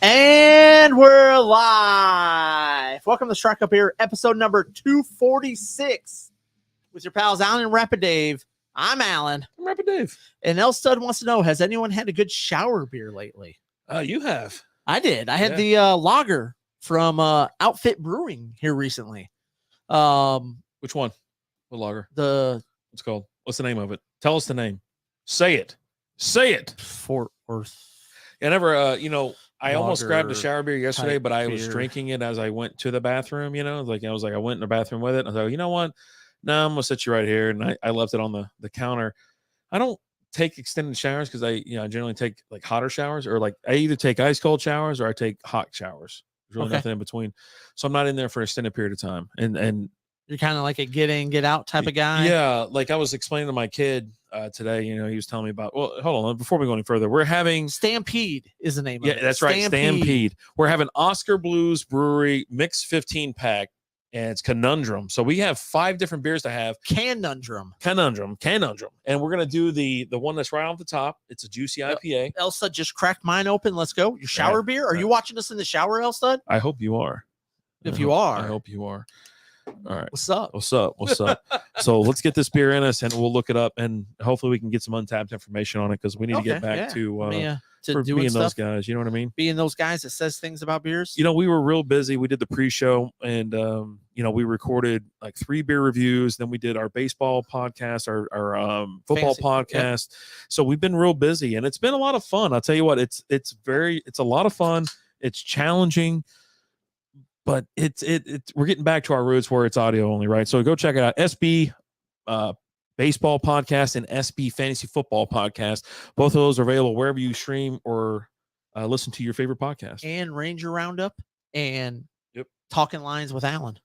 And we're live. Welcome to Strike Up Here, episode number 246 with your pals Alan and Rapid Dave. I'm Alan. I'm Rapid Dave. And El Stud wants to know, has anyone had a good shower beer lately? You have. I did. I had the lager from Outfit Brewing here recently. Which one? What lager? What's it called? What's the name of it? Tell us the name. Say it. Say it. Fort Worth. I never, I almost grabbed a shower beer yesterday, but I was beer. drinking it as I went to the bathroom, I went in the bathroom with it. And I was like, you know what? No, I'm going to sit you right here. And I left it on the counter. I don't take extended showers because I generally take like hotter showers, or like I either take ice cold showers or I take hot showers. There's really nothing in between. So I'm not in there for an extended period of time. And you're kind of like a get in, get out type of guy. Yeah. Like I was explaining to my kid today, he was telling me about, well, hold on, before we go any further, we're having Stampede is the name of it. Yeah, that's right. Stampede. We're having Oskar Blues Brewery mixed 15 pack, and it's Conundrum. So we have 5 different beers to have. Conundrum. And we're going to do the one that's right off the top. It's a juicy IPA. Elsa just cracked mine open. Let's go. Your shower beer. Are you watching us in the shower, Elsa? I hope you are. I hope you are. All right. What's up? So let's get this beer in us, and we'll look it up, and hopefully we can get some untapped information on it, because we need to get back to being those guys. You know what I mean? Being those guys that says things about beers. We were real busy. We did the pre-show, and we recorded like 3 beer reviews. Then we did our baseball podcast, our football podcast. Yep. So we've been real busy, and it's been a lot of fun. I'll tell you what, it's a lot of fun. It's challenging. but it's we're getting back to our roots where it's audio only, right? So go check it out. SB Baseball Podcast and SB Fantasy Football Podcast. Both of those are available wherever you stream or listen to your favorite podcast. And Ranger Roundup and Yep. Talking Lines with Alan.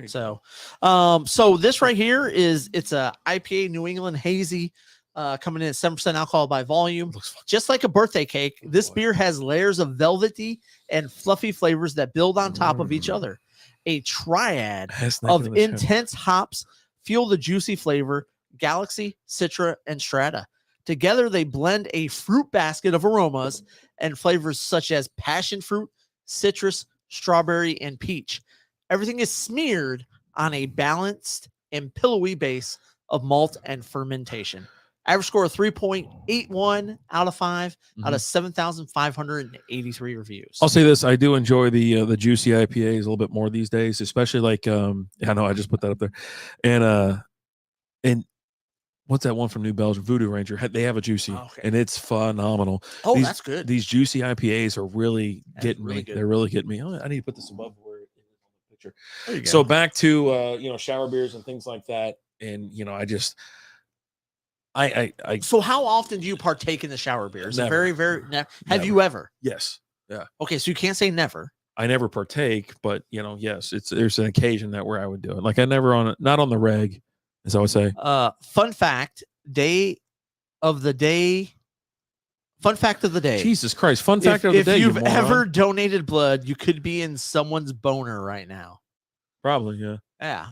So, so this right here it's a IPA New England hazy, coming in at 7% alcohol by volume. Just like a birthday cake, this beer has layers of velvety and fluffy flavors that build on top of each other. A triad of intense hops fuel the juicy flavor, Galaxy, Citra, and Strata. Together, they blend a fruit basket of aromas and flavors such as passion fruit, citrus, strawberry, and peach. Everything is smeared on a balanced and pillowy base of malt and fermentation. Average score of 3.81 out of 5 out of 7,583 reviews. I'll say this: I do enjoy the juicy IPAs a little bit more these days, especially like I know I just put that up there, and what's that one from New Belgium? Voodoo Ranger. They have a juicy, and it's phenomenal. That's good. These juicy IPAs are really getting really me. good. They're really getting me. I need to put this above where it is on the picture. There you go. So back to shower beers and things like that, and So how often do you partake in the shower beers? Never. Very, very. Have Never. you ever? Yes. Yeah. Okay, so you can't say never. I never partake, but yes, there's an occasion where I would do it. Like I never not on the reg, as I would say. Fun fact of the day. Jesus Christ! Fun fact of the day. If you've ever donated blood, you could be in someone's boner right now. Probably, yeah. Yeah.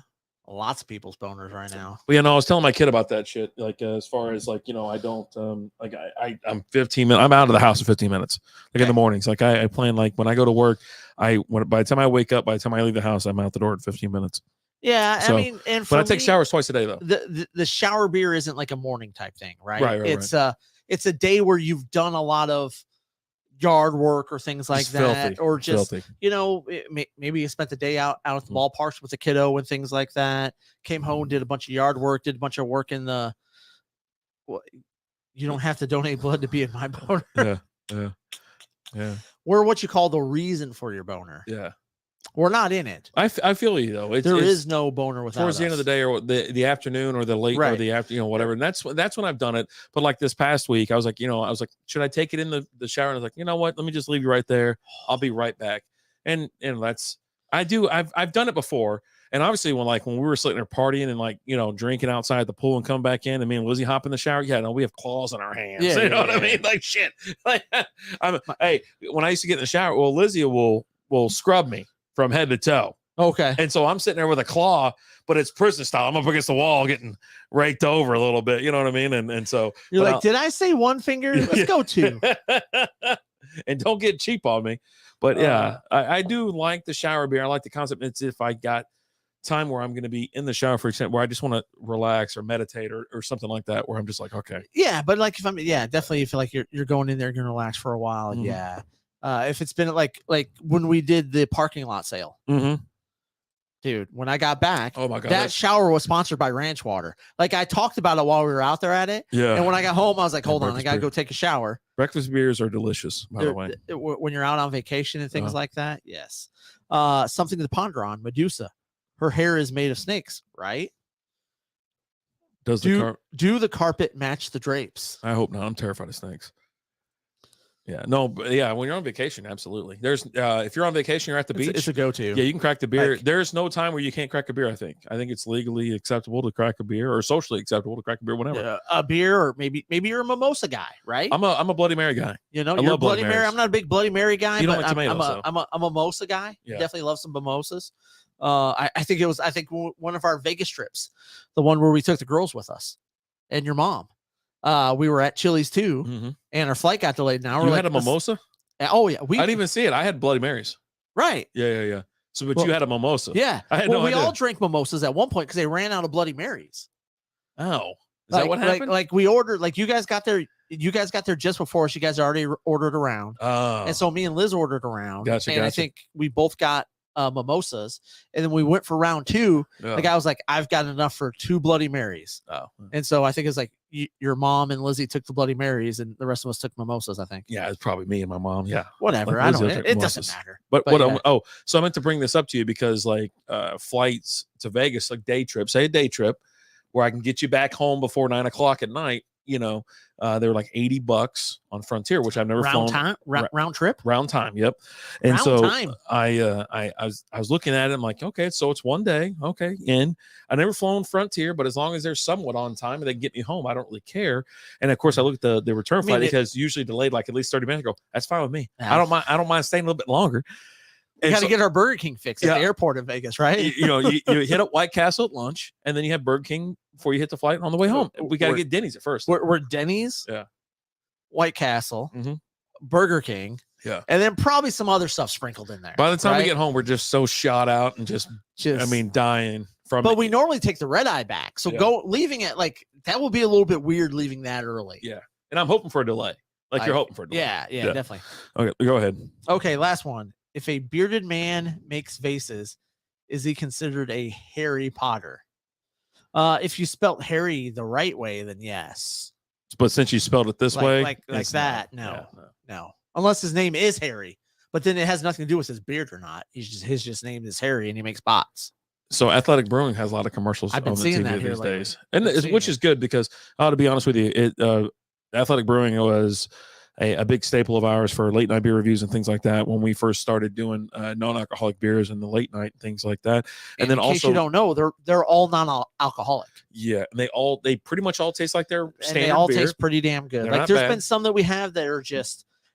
Lots of people's boners right now. Well, I was telling my kid about that shit. Like, as far as I don't I'm 15 minutes. I'm out of the house in 15 minutes. Like in the mornings. Like I plan, like when I go to work, by the time I wake up, by the time I leave the house, I'm out the door in 15 minutes. Yeah, so, I mean, and but I take showers twice a day though. The shower beer isn't like a morning type thing, right? Right. It's a day where you've done a lot of yard work or things like that, filthy. or just Filthy. maybe you spent the day out at the ballparks with the kiddo and things like that. Came home, did a bunch of yard work, did a bunch of work in the. Well, you don't have to donate blood to be in my boner. Yeah. We're what you call the reason for your boner. Yeah. We're not in it. I feel you though. There is no boner without towards the end of the day or the afternoon or the late or the after, whatever. And that's when I've done it. But like this past week, I was like, should I take it in the shower? And I was like, you know what? Let me just leave you right there. I'll be right back. And I've done it before. And obviously when we were sitting there partying and drinking outside the pool and come back in and me and Lizzie hop in the shower. Yeah, no, we have claws in our hands. Yeah, you know what I mean? Like shit. Like hey, when I used to get in the shower, well, Lizzie will scrub me from head to toe. Okay. And so I'm sitting there with a claw, but it's prison style. I'm up against the wall getting raked over a little bit. You know what I mean? And so you're like, did I say one finger? Let's go two. And don't get cheap on me. But I do like the shower beer. I like the concept. It's if I got time where I'm going to be in the shower, for example, where I just want to relax or meditate or something like that, where I'm just like, okay. Yeah. But like if definitely you feel like you're going in there, you're going to relax for a while. Mm-hmm. Yeah. If it's been like when we did the parking lot sale, dude, when I got back, oh my God, that shower was sponsored by Ranch Water. Like I talked about it while we were out there at it. Yeah. And when I got home, I was like, hold on, I got to go take a shower. Breakfast beers are delicious, by the way. When you're out on vacation and things like that. Yes. Something to ponder on. Medusa. Her hair is made of snakes, right? Do the carpet match the drapes? I hope not. I'm terrified of snakes. Yeah, no, but yeah, when you're on vacation, absolutely. There's if you're on vacation, you're at the beach. It's a go-to. Yeah, you can crack the beer. There's no time where you can't crack a beer. I think it's legally acceptable to crack a beer, or socially acceptable to crack a beer whenever. A beer, or maybe you're a mimosa guy, right? I'm a Bloody Mary guy. You're a Bloody Mary. I'm not a big Bloody Mary guy. You don't but like tomatoes, I'm a mimosa guy. Yeah. Definitely love some mimosas. I think one of our Vegas trips, the one where we took the girls with us, and your mom. We were at Chili's too, and our flight got delayed. Now you had a mimosa. Oh yeah, I didn't even see it. I had Bloody Marys. Right. Yeah. So, but you had a mimosa. Yeah. I had no idea. We all drank mimosas at one point because they ran out of Bloody Marys. Oh, is that what happened? Like we ordered. Like you guys got there. You guys got there just before us. You guys already ordered around. Oh. And so me and Liz ordered around. Gotcha. I think we both got mimosas, and then we went for round 2. Yeah. The guy was like, "I've got enough for 2 Bloody Marys." Oh. And so I think it's like your mom and Lizzie took the Bloody Marys, and the rest of us took mimosas. I think. Yeah, it's probably me and my mom. Yeah, Whatever. Like I don't. Lizzie will take It doesn't mimosas. matter. But what? yeah. So I meant to bring this up to you because like flights to Vegas, like day trip, say a day trip, where I can get you back home before 9 o'clock at night. You know, they were like $80 on Frontier, which I've never flown. Round trip. Round time. Yep. And round so time. I was looking at it. I'm like, okay, so it's one day. Okay. And I never flown Frontier, but as long as they're somewhat on time and they can get me home, I don't really care. And of course I look at the return flight because usually delayed like at least 30 minutes. I go, that's fine with me. Yeah. I don't mind staying a little bit longer. We got to get our Burger King fix at the airport in Vegas, right? You hit up White Castle at lunch, and then you have Burger King before you hit the flight on the way home. We got to get Denny's at first. We're Denny's, White Castle, Burger King, and then probably some other stuff sprinkled in there. By the time we get home, we're just so shot out and just I mean, dying from. But we normally take the red eye back, so leaving it like that will be a little bit weird leaving that early. Yeah, and I'm hoping for a delay. Like you're hoping for a delay. Yeah, definitely. Okay, go ahead. Okay, last one. If a bearded man makes vases, is he considered a Harry Potter? If you spelt Harry the right way, then yes. But since you spelled it this way, like that, no. Unless his name is Harry, but then it has nothing to do with his beard or not. His name is Harry, and he makes bots. So Athletic Brewing has a lot of commercials I've been on the seeing TV that these lately. days, and which is good because to be honest with you, Athletic Brewing was a big staple of ours for late night beer reviews and things like that when we first started doing non-alcoholic beers in the late night, things like that. And then in case you don't know, they're all non-alcoholic. Yeah, and they pretty much all taste like their standard and they all beer. taste pretty damn good. They're like not there's bad. been some that we have that are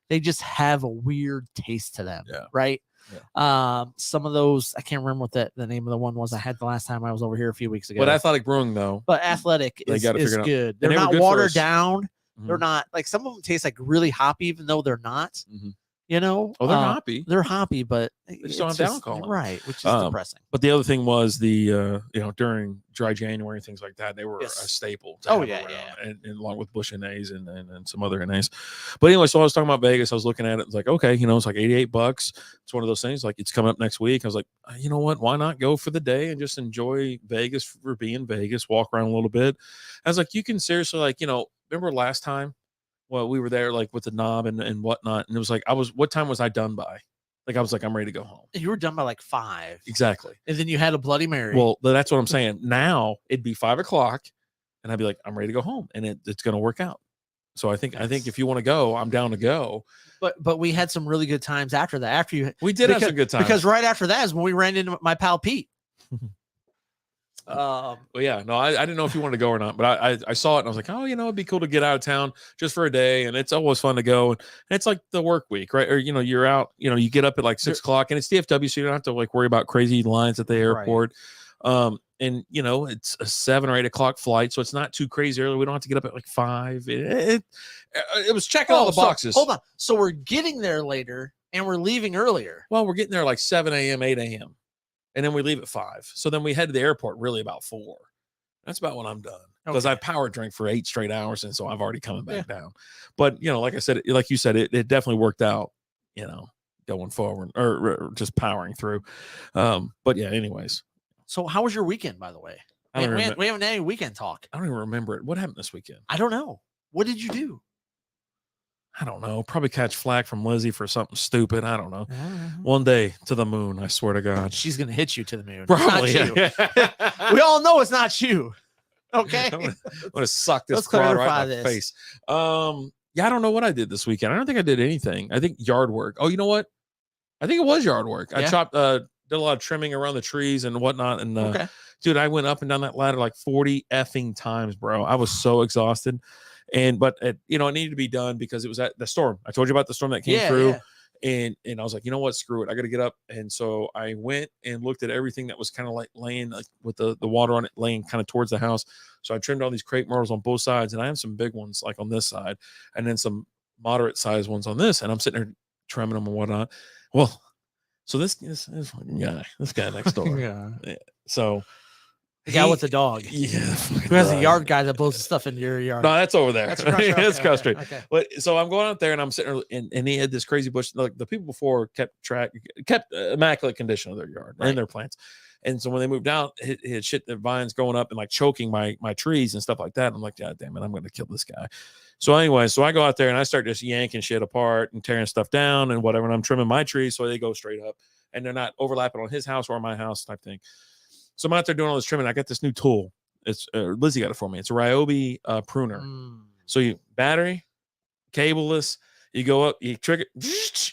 they just have a weird taste to them. Yeah. Right. Yeah. Some of those I can't remember what the name of the one was I had the last time I was over here a few weeks ago. But Athletic Brewing though, Athletic is good. They're they were not good for watered us. down. They're not like some of them taste like really hoppy, even though they're not. You know, they're hoppy. They're hoppy, but they just don't have the alcohol, right? Which is depressing. But the other thing was the during dry January and things like that, they were a staple. To have around, and along with Bush NAs and some other NAs. But anyway, so I was talking about Vegas. I was looking at it. It's like, okay, it's like $88. It's one of those things. Like it's coming up next week. I was like, you know what? Why not go for the day and just enjoy Vegas for being Vegas? Walk around a little bit. I was like, you can seriously remember last time? Well, we were there like with the knob and whatnot. And it was like, what time was I done by? Like, I was like, I'm ready to go home. You were done by like 5. Exactly. And then you had a Bloody Mary. Well, that's what I'm saying. Now it'd be 5 o'clock and I'd be like, I'm ready to go home. And it's going to work out. So I think if you want to go, I'm down to go. But we had some really good times after that. We did have some good times. Because right after that is when we ran into my pal Pete. Well, yeah, no, I didn't know if you wanted to go or not, but I saw it and I was like, oh, it'd be cool to get out of town just for a day. And it's always fun to go. And it's like the work week, right? Or, you're out, you get up at like 6 o'clock and it's DFW. So you don't have to like worry about crazy lines at the airport. Right. And it's a 7 or 8 o'clock flight. So it's not too crazy early. We don't have to get up at like 5. It was checking all the boxes. Hold on. So we're getting there later and we're leaving earlier. Well, we're getting there like 7 a.m., 8 a.m. And then we leave at 5. So then we head to the airport really about 4. That's about when I'm done because I power drank for 8 straight hours. And so I've already coming back down. But, like I said, like you said, it definitely worked out, going forward or just powering through. But yeah, anyways. So how was your weekend, by the way? We haven't had any weekend talk. I don't even remember it. What happened this weekend? I don't know. What did you do? I don't know. Probably catch flack from Lizzie for something stupid. I don't know. One day to the moon. I swear to God. She's going to hit you to the moon. Probably. We all know it's not you. Okay. I'm going to suck this crowd right in my face. Yeah, I don't know what I did this weekend. I don't think I did anything. I think yard work. Oh, you know what? I think it was yard work. I chopped, did a lot of trimming around the trees and whatnot. And dude, I went up and down that ladder like 40 effing times, bro. I was so exhausted. But it needed to be done because it was at the storm. I told you about the storm that came through. And I was like, you know what? Screw it. I got to get up. And so I went and looked at everything that was kind of like laying like with the water on it, laying kind of towards the house. So I trimmed all these crepe myrtles on both sides. And I have some big ones like on this side and then some moderate sized ones on this. And I'm sitting there trimming them and whatnot. Well, so this guy next door. So The guy with the dog. Yeah. Who has a yard guy that blows the stuff into your yard? No, that's over there. That's across It's across street. Okay. But so I'm going out there and I'm sitting there, and he had this crazy bush. Like the people before kept immaculate condition of their yard and their plants. And so when they moved out, it had shit, the vines going up and like choking my trees and stuff like that. I'm like, God damn it, I'm going to kill this guy. So anyway, so I go out there and I start just yanking shit apart and tearing stuff down and whatever. And I'm trimming my trees so they go straight up and they're not overlapping on his house or my house type thing. So I'm out there doing all this trimming. I got this new tool. It's Lizzie got it for me. It's a Ryobi pruner. So you battery, cableless. You go up, you trigger,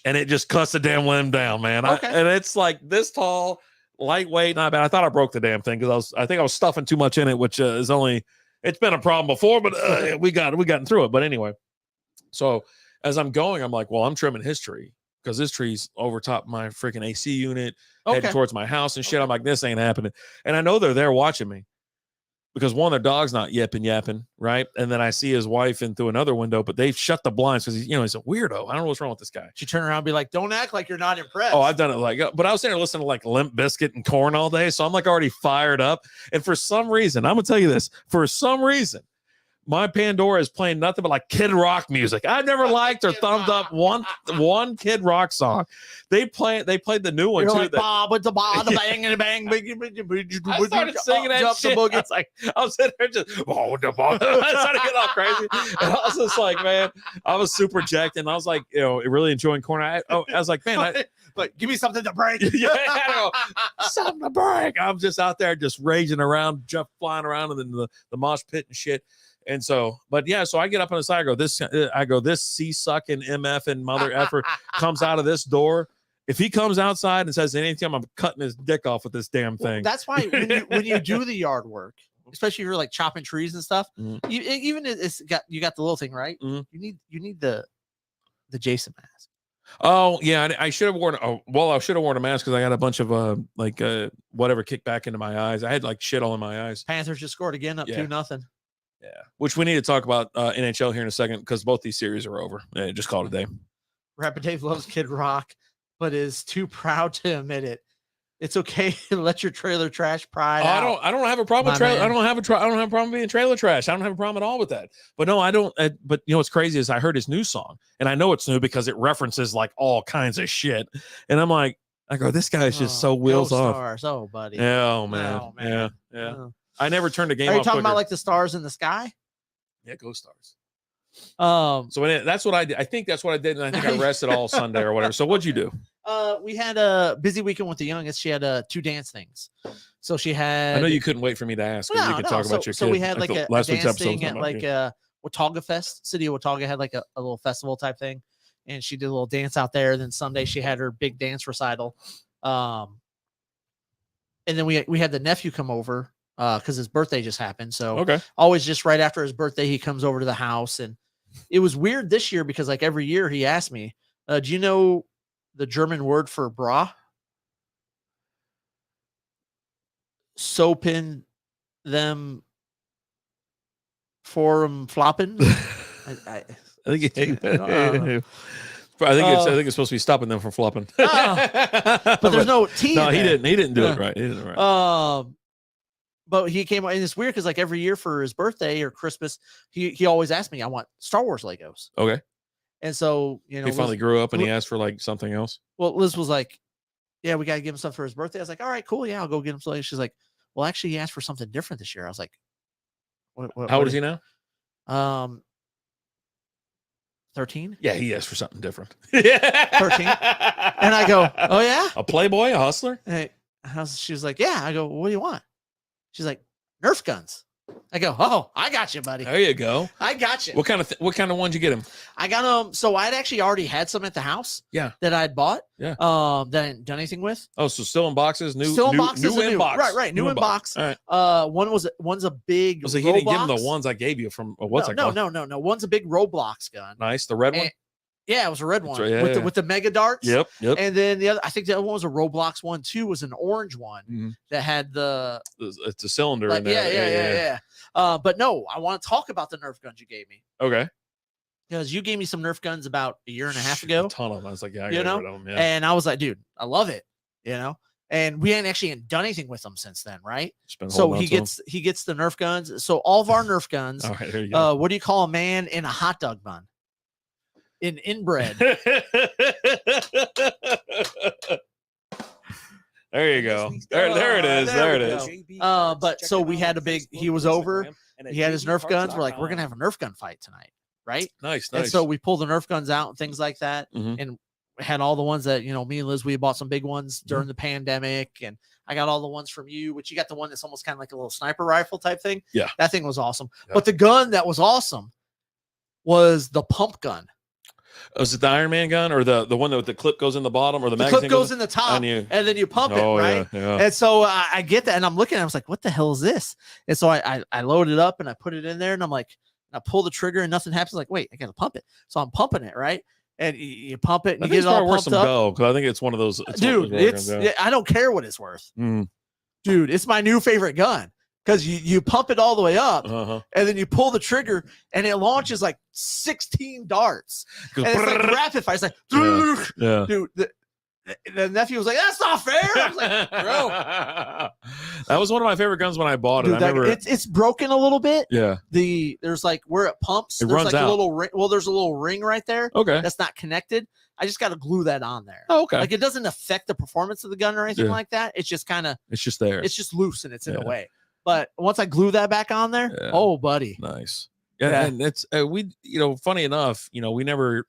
and it just cuts the damn limb down, man. Okay. And it's like this tall, lightweight, not bad. I thought I broke the damn thing because I think I was stuffing too much in it, which is only. It's been a problem before, but we gotten through it. But anyway, so as I'm going, I'm like, well, I'm trimming his tree because this tree's over top my freaking AC unit, heading towards my house and shit. I'm like, this ain't happening. And I know they're there watching me because one, their dog's not yapping, right? And then I see his wife in through another window, but they've shut the blinds because he's a weirdo. I don't know what's wrong with this guy. She turned around and be like, don't act like you're not impressed. Oh, I've done it but I was sitting there listening to like Limp Bizkit and Korn all day. So I'm like already fired up. And for some reason, I'm going to tell you this, my Pandora is playing nothing but like Kid Rock music. I've never liked or thumbed up one Kid Rock song. They played the new one. You're too. Like, Bob with the bang and bang. I started singing that shit. I was sitting there just I started getting all crazy. And I was just like, man, I was super jacked, and I was like, really enjoying Korn. I was like, man, but give me something to break. Something to break. I'm just out there just raging around, flying around in the mosh pit and shit. And so, but yeah, so I get up on the side. I go, this C-sucking MF and mother effer comes out of this door. If he comes outside and says anything, I'm cutting his dick off with this damn thing. Well, that's why when you do the yard work, especially if you're like chopping trees and stuff, even you got the little thing, right? You need the Jason mask. Oh yeah, I should have worn. I should have worn a mask because I got a bunch of whatever kicked back into my eyes. I had like shit all in my eyes. Panthers just scored again, up 2-0. Yeah, which we need to talk about NHL here in a second because both these series are over. Just call it a day. Rapid Dave loves Kid Rock, but is too proud to admit it. It's okay to let your trailer trash pride out. I don't have a problem with trailer. I don't have a problem being trailer trash. I don't have a problem at all with that. But no, I don't. But what's crazy is I heard his new song, and I know it's new because it references like all kinds of shit. And I'm like, this guy is just so wheels off. Stars. Oh, buddy. Oh man. Yeah. Oh. I never turned the game off. Are you talking about like the stars in the sky? Yeah, go Stars. So that's what I did. I think that's what I did, and I think I rested all Sunday or whatever. So what'd you do? We had a busy weekend with the youngest. She had 2 dance things. So she had. I know you couldn't wait for me to ask. You could talk about your kid. So we had like a last week's dance episode thing at like Watauga Fest. City of Watauga had like a little festival type thing, and she did a little dance out there. Then Sunday she had her big dance recital. And then we had the nephew come over because his birthday just happened. So always just right after his birthday he comes over to the house, and it was weird this year because like every year he asked me, do you know the German word for bra? Soaping them for them flopping. I think it's supposed to be stopping them from flopping. But there's no T. No, he didn't do it right. He didn't right. But he came, and it's weird because like every year for his birthday or Christmas, he always asked me, I want Star Wars Legos. Okay. And so, he finally grew up and he asked for like something else. Well, Liz was like, yeah, we got to give him stuff for his birthday. I was like, all right, cool. Yeah, I'll go get him something. She's like, well, actually, he asked for something different this year. I was like, how old is he now? 13. Yeah, he asked for something different. 13. And I go, oh yeah, a playboy, a hustler. Hey, she was like, yeah. I go, well, what do you want? She's like, Nerf guns. I go, oh, I got you, buddy. There you go. I got you. What kind of ones you get him? I got them. So I'd actually already had some at the house. Yeah. That I'd bought. Yeah. That I hadn't done anything with. Oh, so still in boxes, new in box. Right. New in box. All right. One's a big. So he didn't give him the ones I gave you from what's that called? No. One's a big Roblox gun. Nice. The red one. Yeah, it was a red one right, with the mega darts. Yep. And then the other, I think the other one was a Roblox one too. Was an orange one that had it's a cylinder in there. Yeah. But no, I want to talk about the Nerf guns you gave me. Okay. Because you gave me some Nerf guns about a year and a half ago. A ton of them. I was like, yeah, I got rid of them. Yeah. And I was like, dude, I love it. and we ain't actually done anything with them since then, right? Just been So holding he on to 'em. gets the Nerf guns. Just been So holding on he to 'em. gets the Nerf guns. So all of our Nerf guns. All right, there you go. What do you call a man in a hot dog bun? In inbred. There you go. There it is. There it is. But so we had he was over. He had his Nerf guns. We're like, we're gonna have a Nerf gun fight tonight, right? Nice. And so we pulled the Nerf guns out and things like that, Mhm. and had all the ones that me and Liz, we bought some big ones during the pandemic, and I got all the ones from you, which you got the one that's almost kind of like a little sniper rifle type thing. Yeah, that thing was awesome. Yeah. But the gun that was awesome was the pump gun. Was it the Iron Man gun or the one that the clip goes in the bottom or the magazine clip goes in the top and then you pump it, right? Yeah. And so I get that, and I'm looking, I was like, what the hell is this? And so I load it up and I put it in there, and I'm like, I pull the trigger and nothing happens. Like, wait, I gotta pump it. So I'm pumping it, right? And you pump it and you get it all pumped up. Because I think it's one of those. Dude, I don't care what it's worth. Dude, it's my new favorite gun. Because you pump it all the way up, and then you pull the trigger, and it launches like 16 darts. And it's like rapid fire. It's like, dude, the nephew was like, "That's not fair." I was like, "Bro, that was one of my favorite guns when I bought it." Dude, I remember it's broken a little bit. Yeah. There's like where it pumps. It there's runs like out. a little ring. Well, there's a little ring right there. Okay. That's not connected. I just got to glue that on there. Oh, okay. Like it doesn't affect the performance of the gun or anything like that. It's just kind of. It's just there. It's just loose and it's in the way. But once I glue that back on there, oh, buddy. Nice. Yeah, and it's we, funny enough, we never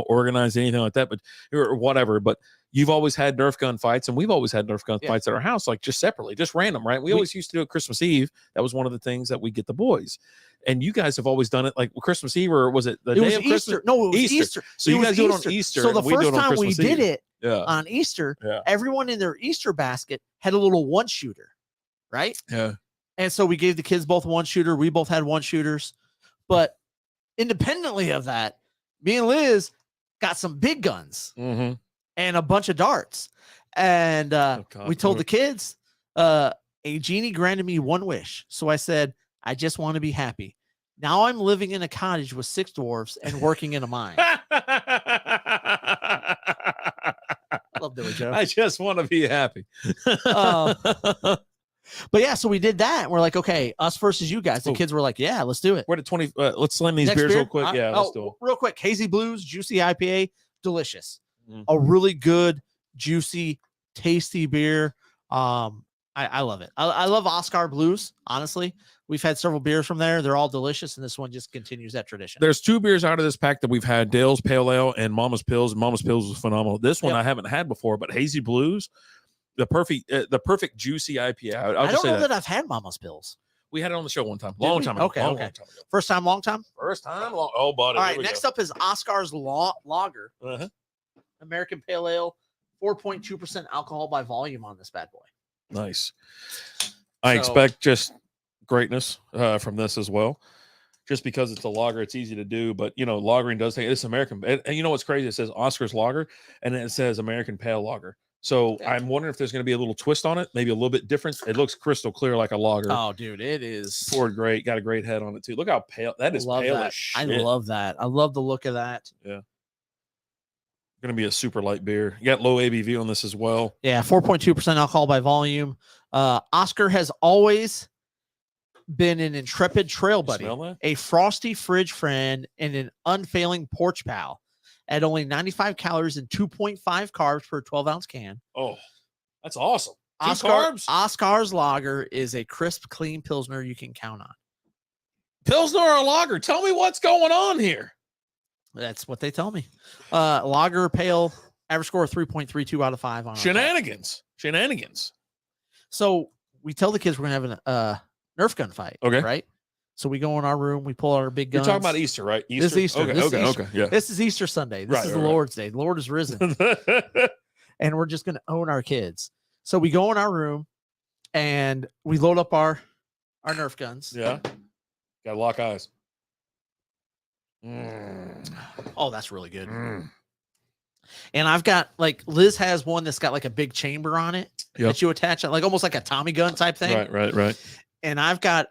organized anything like that, but or whatever. But you've always had Nerf gun fights, and we've always had Nerf gun fights at our house, like just separately, just random, right? We always used to do it Christmas Eve. That was one of the things that we get the boys. And you guys have always done it like Christmas Eve, or was it the day of Easter? Christmas? No, it was Easter. So you guys do it on Easter. So the first time we did it on Easter, everyone in their Easter basket had a little one shooter, right? Yeah. And so we gave the kids both one shooter. We both had one shooters. But independently of that, me and Liz got some big guns and a bunch of darts. And we told the kids, a genie granted me one wish. So I said, I just want to be happy. Now I'm living in a cottage with 6 dwarves and working in a mine. Love Billy Joe. I just want to be happy. But yeah, so we did that. And we're like, okay, us versus you guys. The kids were like, yeah, let's do it. We're at 20. Let's slam these beers real quick. Yeah, let's do it. Real quick. Hazy Blues, juicy IPA, delicious. A really good, juicy, tasty beer. I love it. I love Oskar Blues, honestly. We've had several beers from there. They're all delicious, and this one just continues that tradition. There's 2 beers out of this pack that we've had, Dale's Pale Ale and Mama's Pills. Mama's Pills was phenomenal. This one I haven't had before, but Hazy Blues, the perfect juicy IPA. I don't know that I've had Mama's Pills. We had it on the show one time. Long time ago. Okay. First time, long time? First time? Oh, buddy. All right, next up is Oskar's Lager. American Pale Ale, 4.2% alcohol by volume on this bad boy. Nice. I expect just greatness from this as well. Just because it's a lager, it's easy to do. But, lagering does take this American. And you know what's crazy? It says Oskar's Lager, and then it says American Pale Lager. So I'm wondering if there's going to be a little twist on it, maybe a little bit different. It looks crystal clear like a lager. Oh, dude, it is poured great. Got a great head on it too. Look how pale that is. Pale as shit. I love that. I love the look of that. Yeah. Going to be a super light beer. You got low ABV on this as well. Yeah, 4.2% alcohol by volume. Oskar has always been an intrepid trail buddy, a frosty fridge friend, and an unfailing porch pal. At only 95 calories and 2.5 carbs per 12-ounce can. Oh, that's awesome. Oskar's Lager is a crisp, clean Pilsner you can count on. Pilsner or lager? Tell me what's going on here. That's what they tell me. Lager Pale, average score of 3.32 out of 5 on Shenanigans. So we tell the kids we're going to have a Nerf gun fight. Okay. Right? So we go in our room, we pull out our big guns. You're talking about Easter, right? This is Easter. Okay. Yeah. This is Easter Sunday. This is the Lord's Day. The Lord is risen. And we're just going to own our kids. So we go in our room and we load up our Nerf guns. Yeah. Got to lock eyes. Oh, that's really good. And I've got Liz has one that's got like a big chamber on it that you attach, like almost like a Tommy gun type thing. Right. And I've got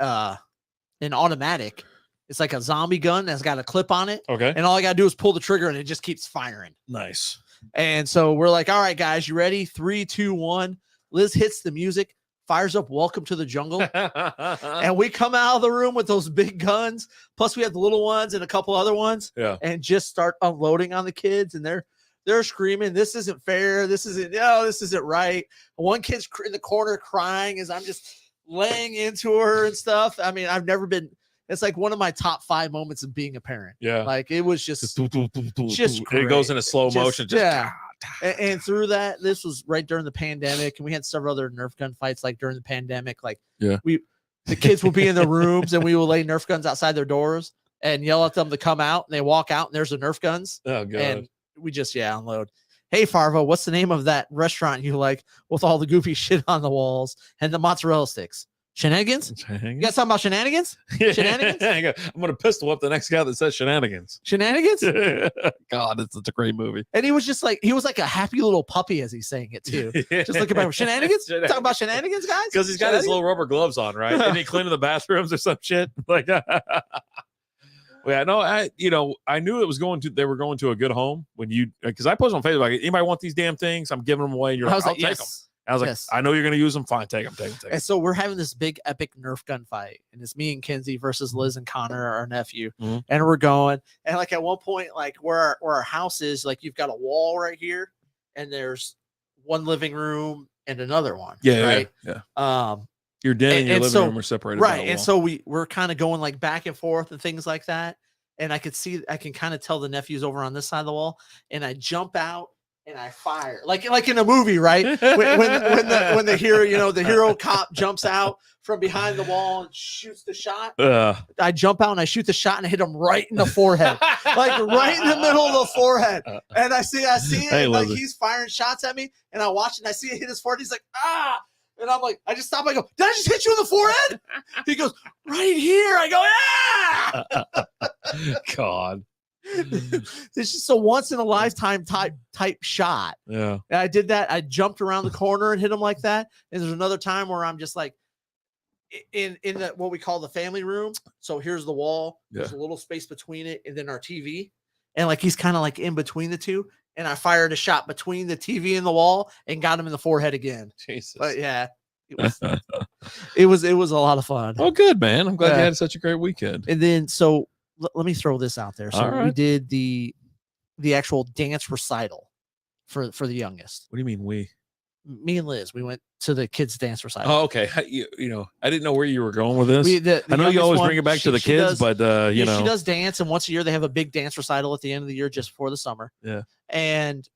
an automatic. It's like a zombie gun that's got a clip on it. Okay. And all I got to do is pull the trigger and it just keeps firing. Nice. And so we're like, all right, guys, you ready? 3, 2, 1. Liz hits the music, fires up Welcome to the Jungle. And we come out of the room with those big guns. Plus we have the little ones and a couple other ones. Yeah. And just start unloading on the kids. And they're screaming, this isn't fair. This isn't right. One kid's in the corner crying as I'm just laying into her and stuff. I mean, it's like one of my top 5 moments of being a parent. Yeah. Like it was just it goes into slow motion. And through that, this was right during the pandemic, and we had several other Nerf gun fights like during the pandemic. Like the kids would be in their rooms and we would lay Nerf guns outside their doors and yell at them to come out, and they walk out and there's the Nerf guns. Oh god. And we just unload. Hey Farvo, what's the name of that restaurant you like with all the goofy shit on the walls and the mozzarella sticks? Shenanigans? You guys talking about shenanigans? Shenanigans? I'm gonna pistol up the next guy that says shenanigans. Shenanigans? God, it's such a great movie. And he was like a happy little puppy as he's saying it too. Just looking back, shenanigans? Talking about shenanigans, guys? Because he's got his little rubber gloves on, right? And he cleaning the bathrooms or some shit. Like yeah, no, I knew they were going to a good home because I posted on Facebook, like, anybody want these damn things? I'm giving them away. And I was like, take them. I was like, I know you're going to use them. Fine, take them. And so we're having this big epic Nerf gun fight, and it's me and Kinsey versus Liz and Connor, our nephew, and we're going. And like at one point, like where our house is, like you've got a wall right here, and there's one living room and another one. Yeah, right. Your den and your living room are separated. Right. And so we're kind of going like back and forth and things like that. And I can kind of tell the nephew's over on this side of the wall, and I jump out and I fire like in a movie, right? when the hero, the hero cop jumps out from behind the wall and shoots the shot. I jump out and I shoot the shot and I hit him right in the forehead, like right in the middle of the forehead. And I see it, and like he's firing shots at me, and I watch it and I see it hit his forehead. He's like, ah. And I'm like, I just stop. I go, did I just hit you in the forehead? He goes, right here. I go, ah. God. This is a once in a lifetime type shot. Yeah. And I did that. I jumped around the corner and hit him like that. And there's another time where I'm just like in the what we call the family room. So here's the wall. There's a little space between it and then our TV. And like he's kind of like in between the two. And I fired a shot between the TV and the wall and got him in the forehead again. Jesus. But yeah, it was a lot of fun. Oh, good, man. I'm glad you had such a great weekend. And then so let me throw this out there. So right. we did the actual dance recital for the youngest. What do you mean we? Me and Liz, we went to the kids' dance recital. Oh, okay. I didn't know where you were going with this. The I know you always one, bring it back to the kids, but she does dance, and once a year they have a big dance recital at the end of the year just before the summer. Yeah. And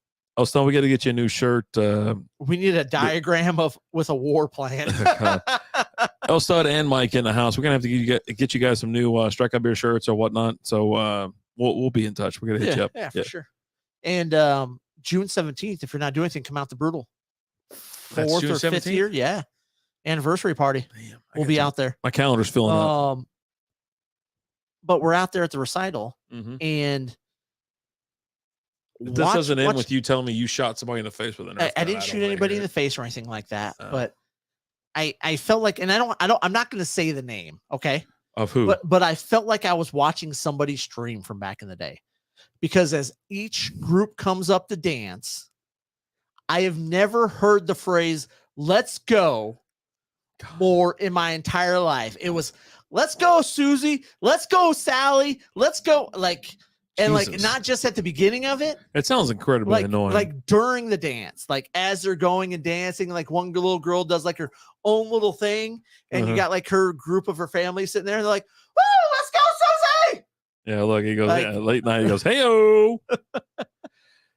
Stone, we got to get you a new shirt. We need a diagram with a war plan. Stud and Mike in the house. We're gonna have to get you guys some new Strike Up Beer shirts or whatnot. So we'll be in touch. We're gonna hit you up. Yeah, for sure. And June 17th, if you're not doing anything, come out to Brutal. 4th or 5th year, yeah. Anniversary party. Damn, we'll be out there. My calendar's filling up. But we're out there at the recital, and this doesn't end with you telling me you shot somebody in the face with a Nerf gun. I didn't shoot anybody in the face or anything like that, but I felt like, and I'm not going to say the name, okay? Of who? But I felt like I was watching somebody stream from back in the day, because as each group comes up to dance, I have never heard the phrase "let's go" more in my entire life. It was "let's go, Susie," "let's go, Sally," "let's go," like. And Jesus. like not just at the beginning of it. It sounds incredibly annoying. Like during the dance, like as they're going and dancing, like one little girl does like her own little thing, and you got like her group of her family sitting there, and they're like, "Woo, let's go, Susie!" Yeah, look, he goes late night. He goes, "Hey-o."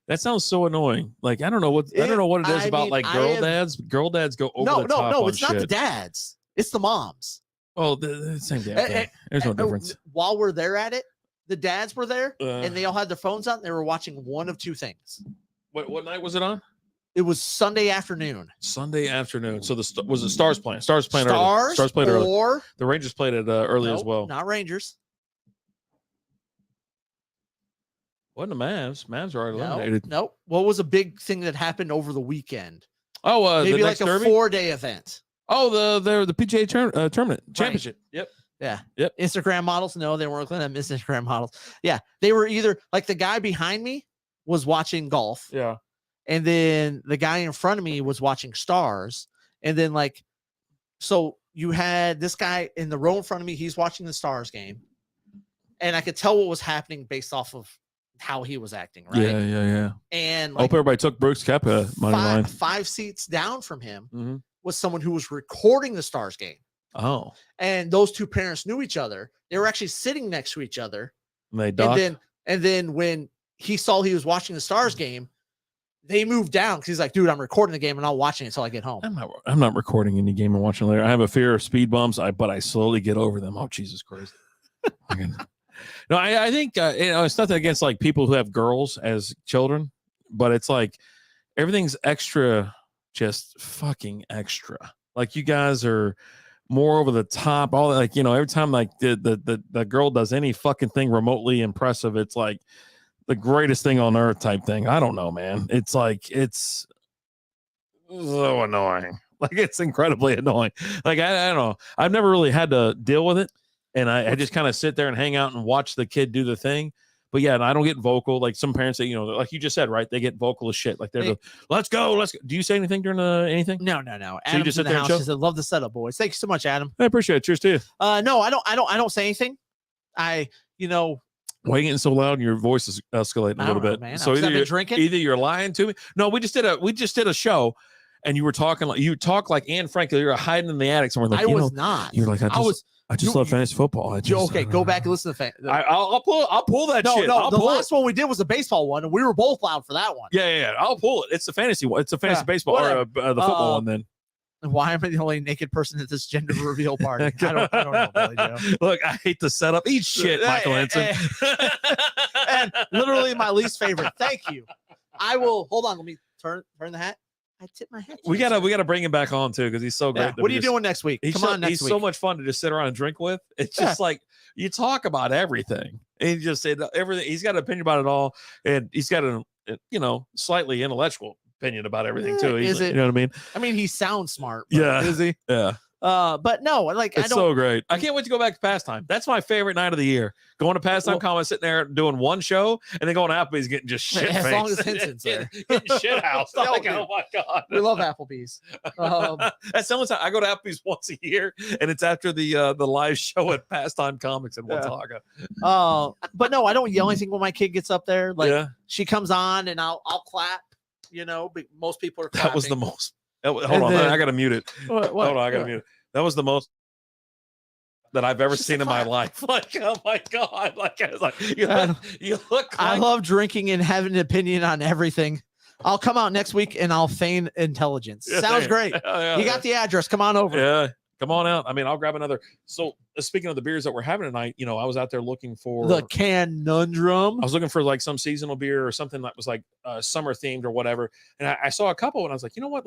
That sounds so annoying. Like I don't know what it is about like girl dads. Girl dads go over the top. No, on it's not the dads. It's the moms. Oh, the same damn thing. There's no difference. While we're there at it. The dads were there, and they all had their phones out, and they were watching one of two things. What night was it on? It was Sunday afternoon. Sunday afternoon. So was it Stars playing? Stars playing early. Stars played early. The Rangers played it early as well. Not Rangers. Wasn't the Mavs. Mavs are already eliminated. Nope. What was a big thing that happened over the weekend? Oh, maybe the like next derby? 4-day event. Oh, the PGA tournament championship. Right. Yep. Yeah. Yep. Instagram models. No, they weren't looking at Instagram models. Yeah. They were either like the guy behind me was watching golf. Yeah. And then the guy in front of me was watching stars. And then like, so you had this guy in the row in front of me. He's watching the Stars game, and I could tell what was happening based off of how he was acting. Right. Yeah. And I hope everybody took Brooks Koepka money line. 5 seats down from him was someone who was recording the Stars game. Oh. And those two parents knew each other. They were actually sitting next to each other. And they docked. And then when he saw he was watching the Stars game, they moved down because he's like, dude, I'm recording the game and I'm watching it until I get home. I'm not recording any game and watching later. I have a fear of speed bumps, but I slowly get over them. Oh, Jesus Christ. No, I think it's nothing against like people who have girls as children, but it's like everything's extra, just fucking extra. Like you guys are more over the top. All like, every time like the girl does any fucking thing remotely impressive, it's like the greatest thing on earth type thing. I don't know, man. It's like it's so annoying. Like it's incredibly annoying. Like I don't know. I've never really had to deal with it. And I just kind of sit there and hang out and watch the kid do the thing. But yeah, and I don't get vocal. Like some parents, like you just said, right? They get vocal as shit. Like they're let's go. Do you say anything during anything? No. So Adam's you just sit in the there house. and She said, love the setup, boys. Thank you so much, Adam. I appreciate it. Cheers to you. No, I don't say anything. Why are you getting so loud and your voice is escalating a little bit? Man. So either you're lying to me. No, we just did a show. And you were talking like you talk like Anne Frank. You're hiding in the attic somewhere. Like, I was not. You're like I just love fantasy football. Okay, go back and listen to I'll pull that shit. No, the last one we did was a baseball one, and we were both loud for that one. Yeah. I'll pull it. It's the fantasy one. It's the fantasy baseball or the football one. Then why am I the only naked person at this gender reveal party? I don't know, Billy Joe. Look, I hate the setup. Eat shit, Michael Henson. And literally my least favorite. Thank you. I will hold on. Let me turn the hat. I tip my hat. We gotta bring him back on too because he's so great. Yeah. What are you doing next week? Come on next week. He's so much fun to just sit around and drink with. It's just like you talk about everything. And he just said everything. He's got an opinion about it all, and he's got a slightly intellectual opinion about everything too. Is it? You know what I mean? I mean, he sounds smart. Yeah. Is he? Yeah. But no, like it's so great. I can't wait to go back to Pastime. That's my favorite night of the year. Going to Pastime Commons, sitting there doing one show, and then going to Applebee's getting just shit. As long as Henson's there, getting shit housed. Like, oh my god, we love Applebee's. That's the only time I go to Applebee's once a year, and it's after the live show at Pastime Comics in Watauga. But no, I don't yell anything when my kid gets up there. Like she comes on, and I'll clap. But most people are clapping. That was the most. Hold on, I gotta mute it. Hold on, I gotta mute it. That was the most that I've ever seen in my life. Like, oh my god! Like, I was like, you look. Like... I love drinking and having an opinion on everything. I'll come out next week and I'll feign intelligence. Sounds great. You got the address. Come on over. Yeah, come on out. I mean, I'll grab another. So, speaking of the beers that we're having tonight, I was out there looking for the Conundrum. I was looking for like some seasonal beer or something that was like summer themed or whatever. And I saw a couple, and I was like, you know what?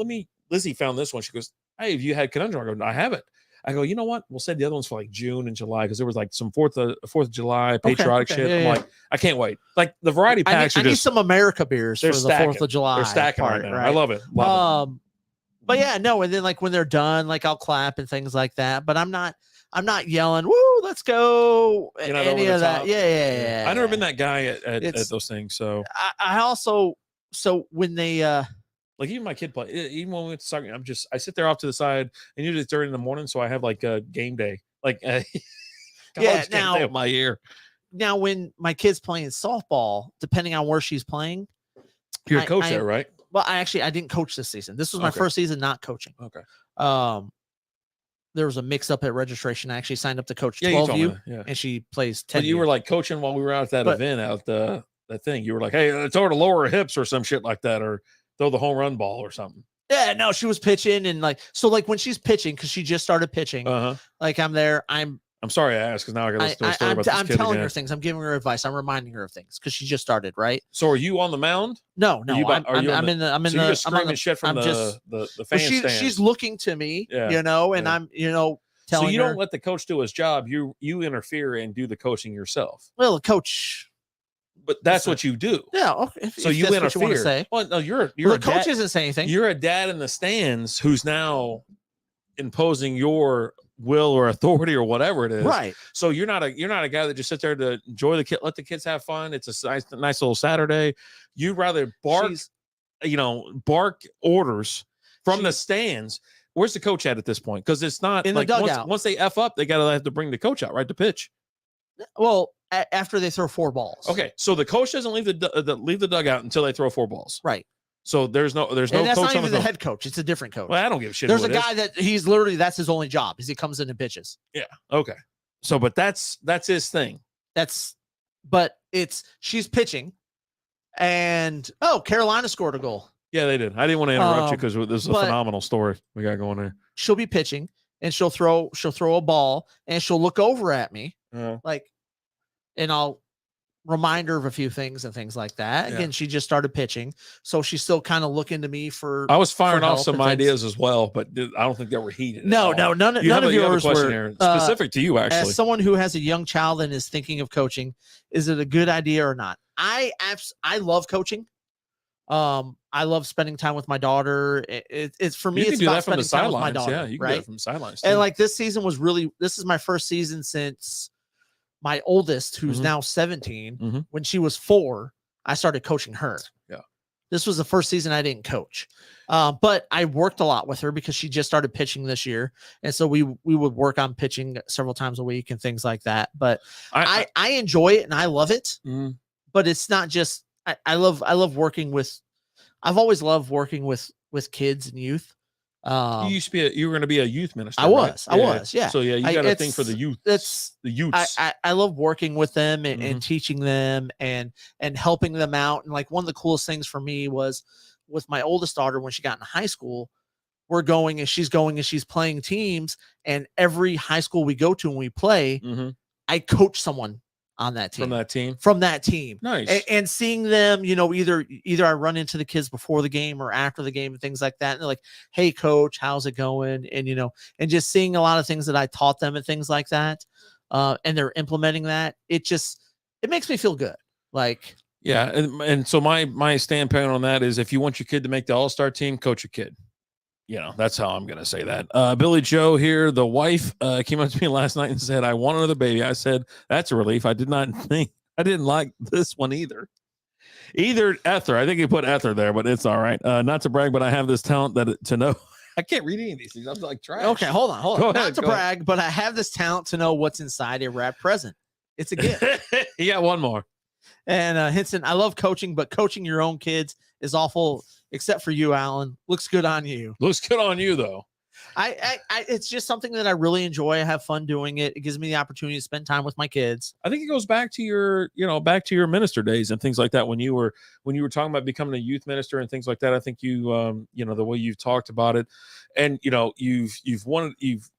Lizzie found this one. She goes, hey, have you had Conundrum? I go, I haven't. I go, you know what? We'll save the other ones for like June and July because there was like some 4th of July patriotic shit. Yeah, I'm like, I can't wait. Like the variety packs I need some America beers for the 4th of July. They're stacking right now. Right? I love it. But yeah, no, and then like when they're done, like I'll clap and things like that. But I'm not yelling, woo, let's go. Any of that. Yeah. I've never been that guy at those things. So I also when they like even my kid play, even when we went to soccer, I sit there off to the side, and usually it's during the morning, so I have like a game day, like now of my year. Now, when my kid's playing softball, depending on where she's playing, you're a coach there, right? Well, I didn't coach this season. This was my first season not coaching. Okay. There was a mix up at registration. I actually signed up to coach 12U, and she plays 10. But you were like coaching while we were out at that event out that thing. You were like, hey, it's over to lower hips or some shit like that, or throw the home run ball or something. Yeah, no, she was pitching and like when she's pitching because she just started pitching. Like I'm there. I'm sorry I asked because now I got to listen to a story about this kid. I'm telling her things. I'm giving her advice. I'm reminding her of things because she just started. Right. So are you on the mound? No. I'm in the. So you're just screaming shit from the fan stand. She's looking to me. And I'm telling so you her, don't let the coach do his job. You interfere and do the coaching yourself. Well, the coach. But that's what you do. Yeah. Okay. So you interfere. You say. Well, no, you're the coach isn't saying anything. You're a dad in the stands who's now imposing your will or authority or whatever it is. Right. So you're not a guy that just sits there to enjoy the kid, let the kids have fun. It's a nice little Saturday. You'd rather bark orders from the stands. where's the coach at this point? Because it's not in the like dugout. once they F up, they gotta have to bring the coach out, right? To pitch. Well, after they throw 4 balls. Okay, so the coach doesn't leave the dugout until they throw 4 balls. Right. So there's no and that's coach not on even the the head coach. It's a different coach. Well, I don't give a shit. There's a guy that he's literally that's his only job is he comes in and pitches. Yeah. Okay. So, but that's his thing. But she's pitching, and Carolina scored a goal. Yeah, they did. I didn't want to interrupt you because this is a phenomenal story we got going there. She'll be pitching, and she'll throw a ball, and she'll look over at me, and I'll remind her of a few things and things like that. Yeah. Again, she just started pitching, so she's still kind of looking to me for. I was firing off some ideas as well, but I don't think they were heated. No, none of yours were specific to you. Actually, as someone who has a young child and is thinking of coaching, is it a good idea or not? I love coaching. I love spending time with my daughter. It's for me. You can it's do about that from the spending time with my sidelines. daughter. Yeah, you can right? do it from the sidelines. Too. And like this season was this is my first season since my oldest, who's now 17. When she was 4, I started coaching her. Yeah, this was the first season I didn't coach, but I worked a lot with her because she just started pitching this year, and so we would work on pitching several times a week and things like that. But I enjoy it and I love it. But it's not just I love working with. I've always loved working with kids and youth. You used to be you were going to be a youth minister. I was. Yeah. So yeah, you got a thing for the youth. That's the youths. I love working with them and teaching them and helping them out. And like one of the coolest things for me was with my oldest daughter when she got in high school. We're going and she's playing teams, and every high school we go to and we play, I coach someone on that team from that team. Nice. And seeing them, either I run into the kids before the game or after the game and things like that. And they're like, "Hey coach, how's it going?" And, and just seeing a lot of things that I taught them and things like that. And they're implementing that. It makes me feel good. Like, yeah. And so my standpoint on that is if you want your kid to make the all-star team, coach your kid. That's how I'm going to say that. Billy Joe here, the wife, came up to me last night and said, "I want another baby." I said, "That's a relief. I didn't like this one either." Ether. I think he put Ether there, but it's all right. Not to brag, but I have this talent to know. I can't read any of these things. I'm like trash. Okay, hold on. Not to brag, but I have this talent to know what's inside a wrapped present. It's a gift. You got one more. And Henson, I love coaching, but coaching your own kids is awful. Except for you, Alan. Looks good on you. Looks good on you, though. I it's just something that I really enjoy. I have fun doing it. It gives me the opportunity to spend time with my kids. I think it goes back to your minister days and things like that. When you were talking about becoming a youth minister and things like that, I think you the way you've talked about it, and you've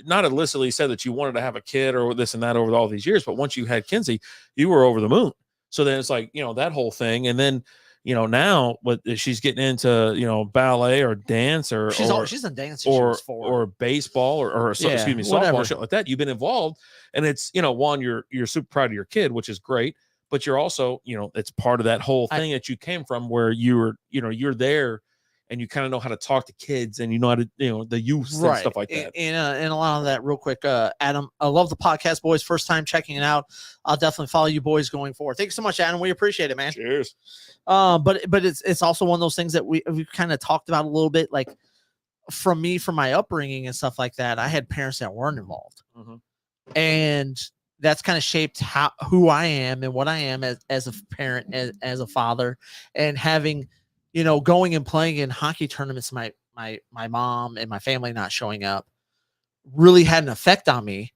not illicitly said that you wanted to have a kid or this and that over all these years, but once you had Kinsey, you were over the moon. So then it's like, that whole thing. And then, now what she's getting into, ballet or dance or she's in dance or baseball or softball, shit like that. You've been involved, and it's, one, you're super proud of your kid, which is great, but you're also, it's part of that whole thing that you came from where you're there and you kind of know how to talk to kids and how to, the youth and stuff like that. And a lot of that real quick, Adam, I love the podcast, boys. First time checking it out. I'll definitely follow you boys going forward. Thank you so much, Adam. We appreciate it, man. Cheers. But it's also one of those things that we kind of talked about a little bit, like from my upbringing and stuff like that. I had parents that weren't involved, and that's kind of shaped who I am and what I am as a parent, as a father, and having, going and playing in hockey tournaments, my mom and my family not showing up really had an effect on me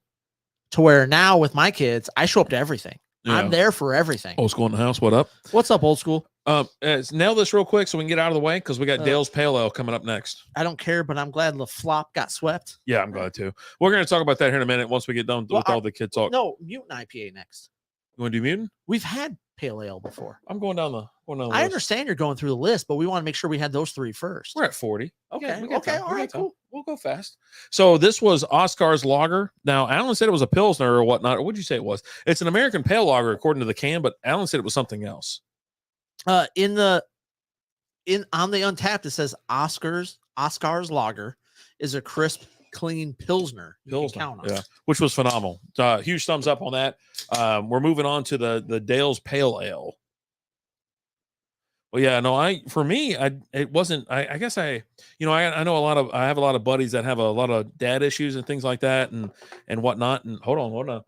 to where now with my kids, I show up to everything. Yeah. I'm there for everything. Old school in the house. What up? What's up, old school? Let's nail this real quick so we can get out of the way because we got Dale's Pale Ale coming up next. I don't care, but I'm glad the flop got swept. Yeah, I'm glad too. We're going to talk about that here in a minute once we get done with all the kid talk. No, Mutant IPA next. You want to do Mutant? We've had Pale Ale before. I'm going down the I understand you're going through the list, but we want to make sure we had those 3 first. We're at 40. Okay. All right, cool. We'll go fast. So this was Oskar's lager. Now, Alan said it was a Pilsner or whatnot. Or what'd you say it was? It's an American pale lager according to the can, but Alan said it was something else. On the Untapped, it says Oskar's lager is a crisp, clean Pilsner. You can count on. Yeah, which was phenomenal. Huge thumbs up on that. We're moving on to the Dale's Pale Ale, Well, yeah, no, for me, it wasn't. I guess I know I have a lot of buddies that have a lot of dad issues and things like that, and whatnot. And hold on.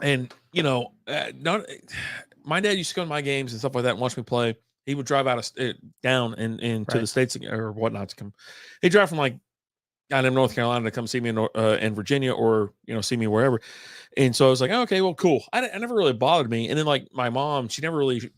And not my dad used to go to my games and stuff like that and watch me play. He would drive down into the States or whatnot to come. He'd drive from like out in North Carolina to come see me in Virginia or see me wherever. And so I was like, oh, okay, well, cool. I never really bothered me. And then like my mom, she never really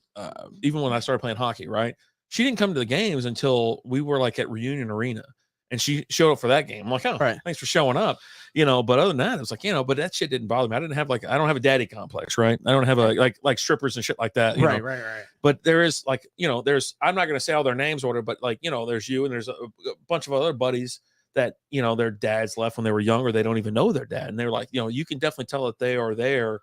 even when I started playing hockey, right? She didn't come to the games until we were like at Reunion Arena. And she showed up for that game. I'm like, oh, thanks for showing up. But other than that, it was like, but that shit didn't bother me. I don't have a daddy complex, right? I don't have like strippers and shit like that. Right. But there is like, I'm not going to say all their names or whatever, but like, there's you and there's a bunch of other buddies that, their dads left when they were younger. They don't even know their dad. And they're like, you can definitely tell that they are there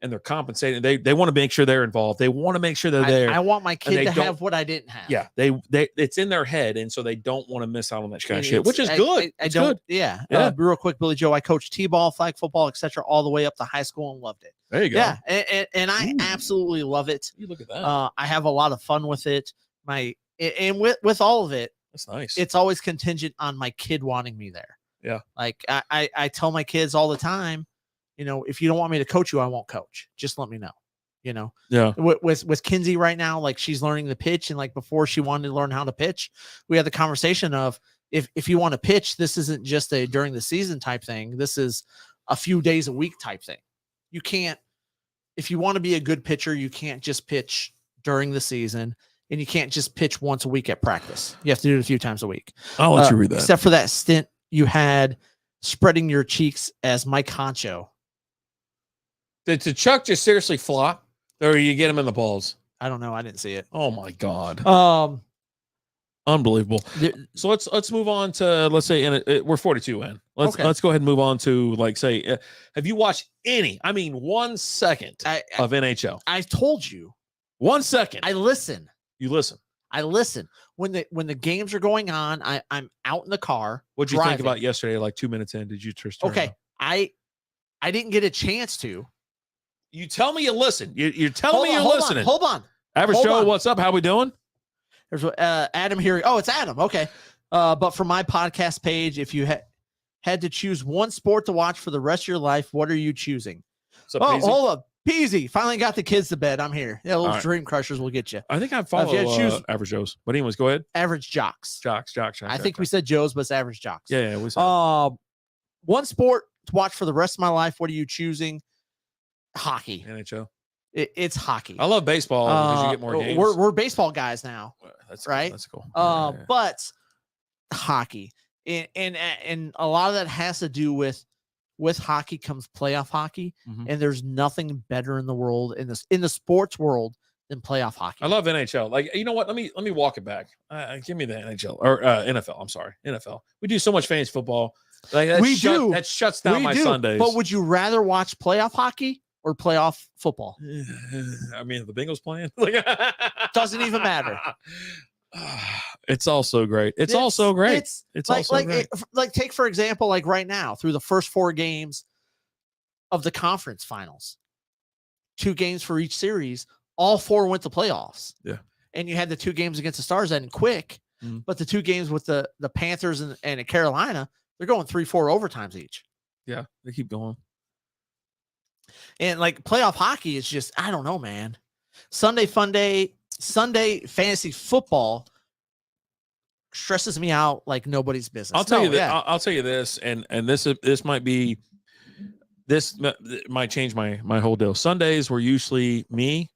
and they're compensating. They want to make sure they're involved. They want to make sure they're there. I want my kid to have what I didn't have. Yeah, they it's in their head, and so they don't want to miss out on that kind of shit, which is good. It's good. Yeah. Real quick, Billy Joe, I coached T-ball, flag football, etc., all the way up to high school and loved it. There you go. Yeah, and I absolutely love it. You look at that. I have a lot of fun with it. With all of it, that's nice. It's always contingent on my kid wanting me there. Yeah. Like I tell my kids all the time, if you don't want me to coach you, I won't coach. Just let me know. Yeah. With Kinsey right now, like she's learning the pitch, and like before she wanted to learn how to pitch, we had the conversation of if you want to pitch, this isn't just a during the season type thing. This is a few days a week type thing. You can't, if you want to be a good pitcher, you can't just pitch during the season, and you can't just pitch once a week at practice. You have to do it a few times a week. I'll let you read that. Except for that stint you had spreading your cheeks as Mike Honcho. Did Chuck just seriously flop, or you get him in the balls? I don't know. I didn't see it. Oh my God. Unbelievable. So let's move on to, let's say we're 42 in. Let's go ahead and move on to like say, have you watched any? I mean, 1 second of NHL? I told you. 1 second. I listen. You listen. I listen when the games are going on. I'm out in the car. What'd you think about yesterday? Like 2 minutes in, did you just okay? I didn't get a chance to. You tell me you listen. You're telling me you're listening. Hold on. Average Joe, what's up? How we doing? There's Adam here. Oh, it's Adam. Okay. But for my podcast page, if you had to choose one sport to watch for the rest of your life, what are you choosing? Hold up. Peasy. Finally got the kids to bed. I'm here. Yeah, little Dream Crushers will get you. I think I follow Average Joe's. But anyways, go ahead. Average Jocks. Jocks. I think we said Joe's, but it's Average Jocks. Yeah, we said. One sport to watch for the rest of my life. What are you choosing? Hockey. NHL. It's hockey. I love baseball because you get more games. We're baseball guys now. That's right. That's cool. But hockey, and a lot of that has to do with hockey comes playoff hockey, and there's nothing better in the world in the sports world than playoff hockey. I love NHL. Like, you know what? Let me walk it back. Give me the NHL or NFL. I'm sorry, NFL. We do so much fantasy football. Like that shuts down my Sundays. But would you rather watch playoff hockey or playoff football? I mean, if the Bengals playing, doesn't even matter. It's all so great. It's all so great. It's like, also great. Like take for example, like right now through the first 4 games of the conference finals, 2 games for each series, all 4 went to playoffs. Yeah, and you had the 2 games against the Stars ending quick, but the 2 games with the Panthers and Carolina, they're going 3-4 overtimes each. Yeah, they keep going. And like playoff hockey is just, I don't know, man. Sunday fantasy football stresses me out like nobody's business. I'll tell you that. I'll tell you this, and this might change my whole deal. Sundays were usually me,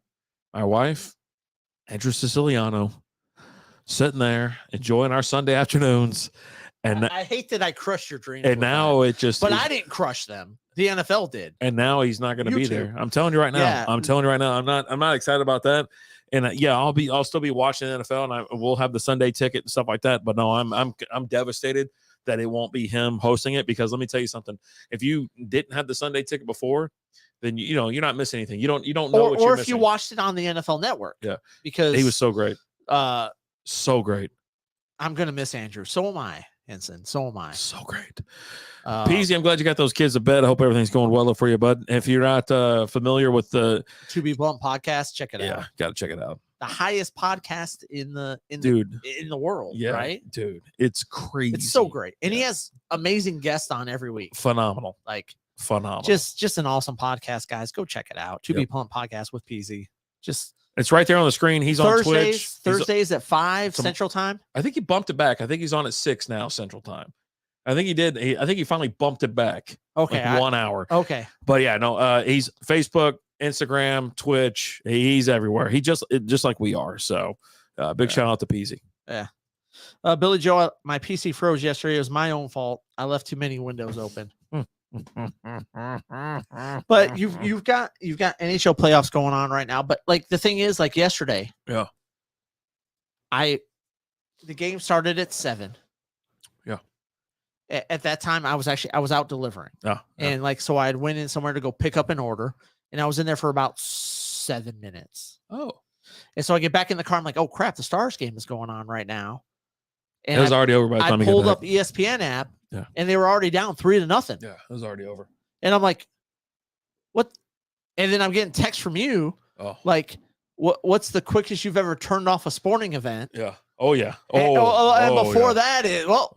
my wife, Andrew Siciliano, sitting there enjoying our Sunday afternoons. And I hate that I crushed your dreams. And now it just, but I didn't crush them. The NFL did. And now he's not going to be there. I'm telling you right now. Yeah. I'm telling you right now. I'm not excited about that. And I'll still be watching the NFL, and we'll have the Sunday ticket and stuff like that. But no, I'm devastated that it won't be him hosting it, because let me tell you something. If you didn't have the Sunday ticket before, then you're not missing anything. You don't know what you're missing. Or if you watched it on the NFL Network. Yeah, because he was so great. So great. I'm gonna miss Andrew. So am I. Henson. So am I. So great. Peasy, I'm glad you got those kids to bed. I hope everything's going well for you, bud. If you're not familiar with the To Be Blunt podcast, check it out. Yeah, got to check it out. The highest podcast in the world, yeah, right? Dude, it's crazy. It's so great. And he has amazing guests on every week. Phenomenal. Like phenomenal. Just an awesome podcast, guys. Go check it out. To Be Blunt podcast with Peasy. It's right there on the screen. He's on Twitch. Thursdays at 5 Central Time. I think he bumped it back. I think he's on at 6 now Central Time. I think he did. I think he finally bumped it back. Okay. Like 1 hour. Okay. But yeah, no, he's Facebook, Instagram, Twitch. He's everywhere. He just like we are. So big shout out to Peasy. Yeah. Billy Joe, my PC froze yesterday. It was my own fault. I left too many windows open. But you've got NHL playoffs going on right now. But like the thing is, like yesterday, the game started at 7. Yeah. At that time, I was out delivering. Yeah. And like so, I had went in somewhere to go pick up an order, and I was in there for about 7 minutes. Oh. And so I get back in the car. I'm like, oh crap, the Stars game is going on right now. And it was already over by the time I pulled up ESPN app, and they were already down 3-0. Yeah, it was already over. And I'm like, what? And then I'm getting text from you, like, what's the quickest you've ever turned off a sporting event? Yeah. Oh yeah. And before that,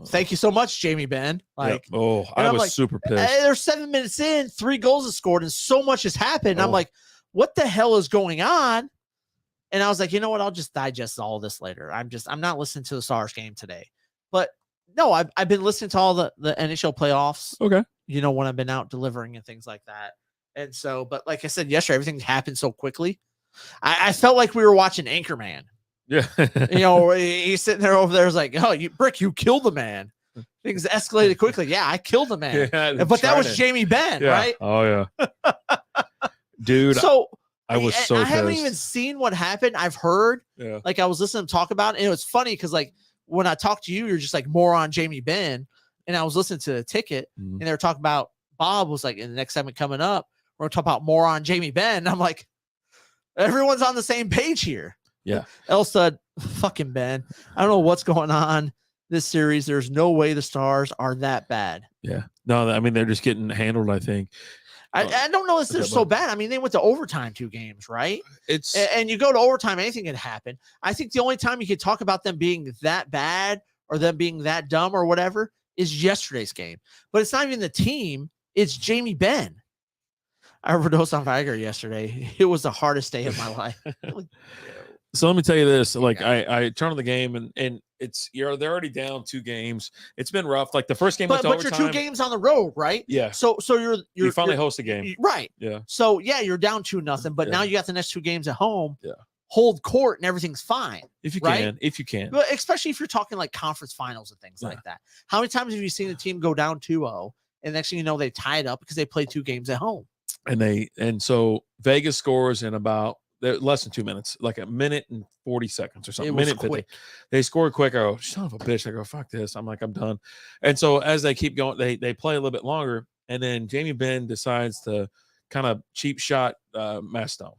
thank you so much, Jamie Benn. Like, I was like, super pissed. They're 7 minutes in, 3 goals are scored, and so much has happened. And I'm like, what the hell is going on? And I was like, you know what? I'll just digest all this later. I'm not listening to the Stars game today. But no, I've been listening to all the NHL playoffs. Okay. You know, when I've been out delivering and things like that. And so, but like I said yesterday, everything happened so quickly. I felt like we were watching Anchorman. Yeah. You know, he's sitting there over there. It's like, oh, you killed the man. Things escalated quickly. Yeah, I killed the man. Yeah, but that was Jamie Benn, right? Oh, yeah. Dude. So I was so pissed. I haven't even seen what happened. I've heard, like I was listening to talk about it. And it was funny because like when I talked to you, you're just like moron Jamie Benn. And I was listening to the ticket and they were talking about Bob was like, in the next segment coming up, we're going to talk about moron Jamie Benn. And I'm like, everyone's on the same page here. Yeah. Elstad, fucking Ben. I don't know what's going on this series. There's no way the Stars are that bad. Yeah. No, I mean, they're just getting handled, I think. I don't know if they're so bad. I mean, they went to overtime 2 games, right? And you go to overtime, anything can happen. I think the only time you could talk about them being that bad or them being that dumb or whatever is yesterday's game. But it's not even the team. It's Jamie Benn. I overdosed on Viagra yesterday. It was the hardest day of my life. So let me tell you this, like I turned on the game and they're already down 2 games. It's been rough. Like the first game went to overtime. But you're 2 games on the road, right? Yeah. So you finally host a game. Right. Yeah. So yeah, you're down 2-0, but now you got the next 2 games at home. Yeah. Hold court and everything's fine. If you can. But especially if you're talking like conference finals and things like that. How many times have you seen a team go down 2-0 and next thing you know they tie it up because they played 2 games at home? And so Vegas scores in about less than 2 minutes, like a minute and 40 seconds or something. Minute 50. They scored quick. I go, son of a bitch. I go, fuck this. I'm like, I'm done. And so as they keep going, they play a little bit longer. And then Jamie Benn decides to kind of cheap shot Matt Stone.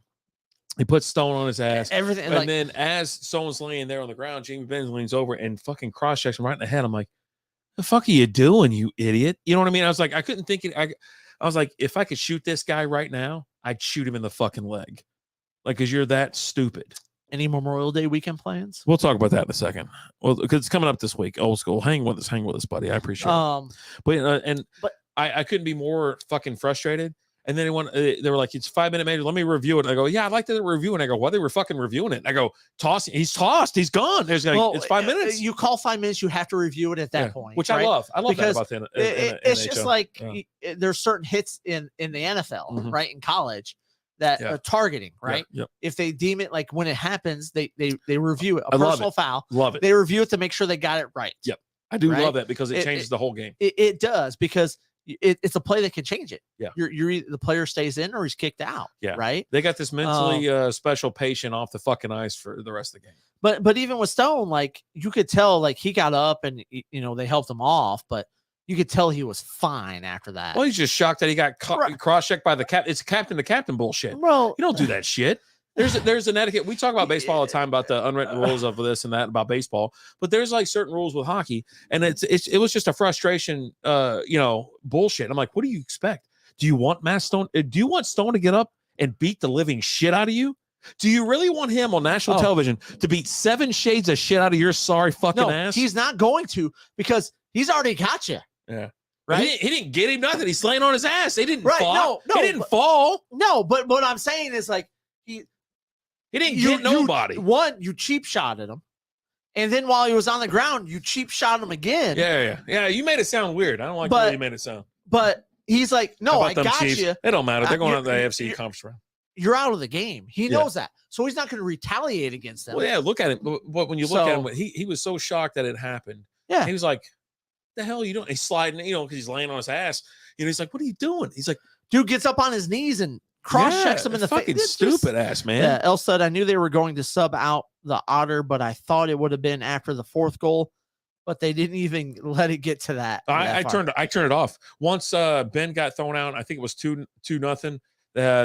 He puts Stone on his ass. Everything. And then as Stone's laying there on the ground, Jamie Benn leans over and fucking cross checks him right in the head. I'm like, the fuck are you doing, you idiot? You know what I mean? I was like, I couldn't think it. I was like, if I could shoot this guy right now, I'd shoot him in the fucking leg. Like, because you're that stupid. Any Memorial Day weekend plans? We'll talk about that in a second. Well, because it's coming up this week. Old school. Hang with us, buddy. I appreciate it. But I couldn't be more fucking frustrated. And then they were like, it's 5 minute major. Let me review it. And I go, yeah, I'd like to review it. And I go, well, they were fucking reviewing it. And I go, he's tossed. He's gone. It's 5 minutes. You call 5 minutes, you have to review it at that point. Which right? I love. I love because that about it's NHL. Just like there's certain hits in the NFL, right? In college that are targeting, right? Yep. If they deem it like when it happens, they review it. A personal foul. Love it. They review it to make sure they got it right. Yep. I do love that because it changes the whole game. It does because it's a play that can change it. Yeah. You're either the player stays in or he's kicked out. Yeah. Right. They got this mentally special patient off the fucking ice for the rest of the game. But even with Stone, like you could tell, like he got up and they helped him off, but you could tell he was fine after that. Well, he's just shocked that he got cross-checked by the captain. It's captain to captain bullshit. Well, you don't do that shit. There's an etiquette. We talk about baseball all the time about the unwritten rules of this and that about baseball, but there's like certain rules with hockey, and it was just a frustration, bullshit. I'm like, what do you expect? Do you want Matt Stone? Do you want Stone to get up and beat the living shit out of you? Do you really want him on national television to beat 7 shades of shit out of your sorry fucking ass? He's not going to, because he's already got you. Yeah. Right? He didn't get him nothing. He's laying on his ass. He didn't fall. No, he didn't fall. No, but what I'm saying is like he didn't get nobody. You cheap shot at him. And then while he was on the ground, you cheap shot him again. Yeah. You made it sound weird. I don't like the way you made it sound. But he's like, no, I got Chiefs? you. It don't matter. They're going to the AFC conference round. You're out of the game. He knows that. So he's not going to retaliate against them. Well, yeah, look at it. But when you look at him, he was so shocked that it happened. Yeah. He was like, the hell you doing? He's sliding, because he's laying on his ass. He's like, what are you doing? He's like, dude gets up on his knees and cross-checks him in the face. Fucking stupid ass, man. Yeah, El said, I knew they were going to sub out the Otter, but I thought it would have been after the 4th goal, but they didn't even let it get to that. I turned it off. Once Ben got thrown out, I think it was 2-0.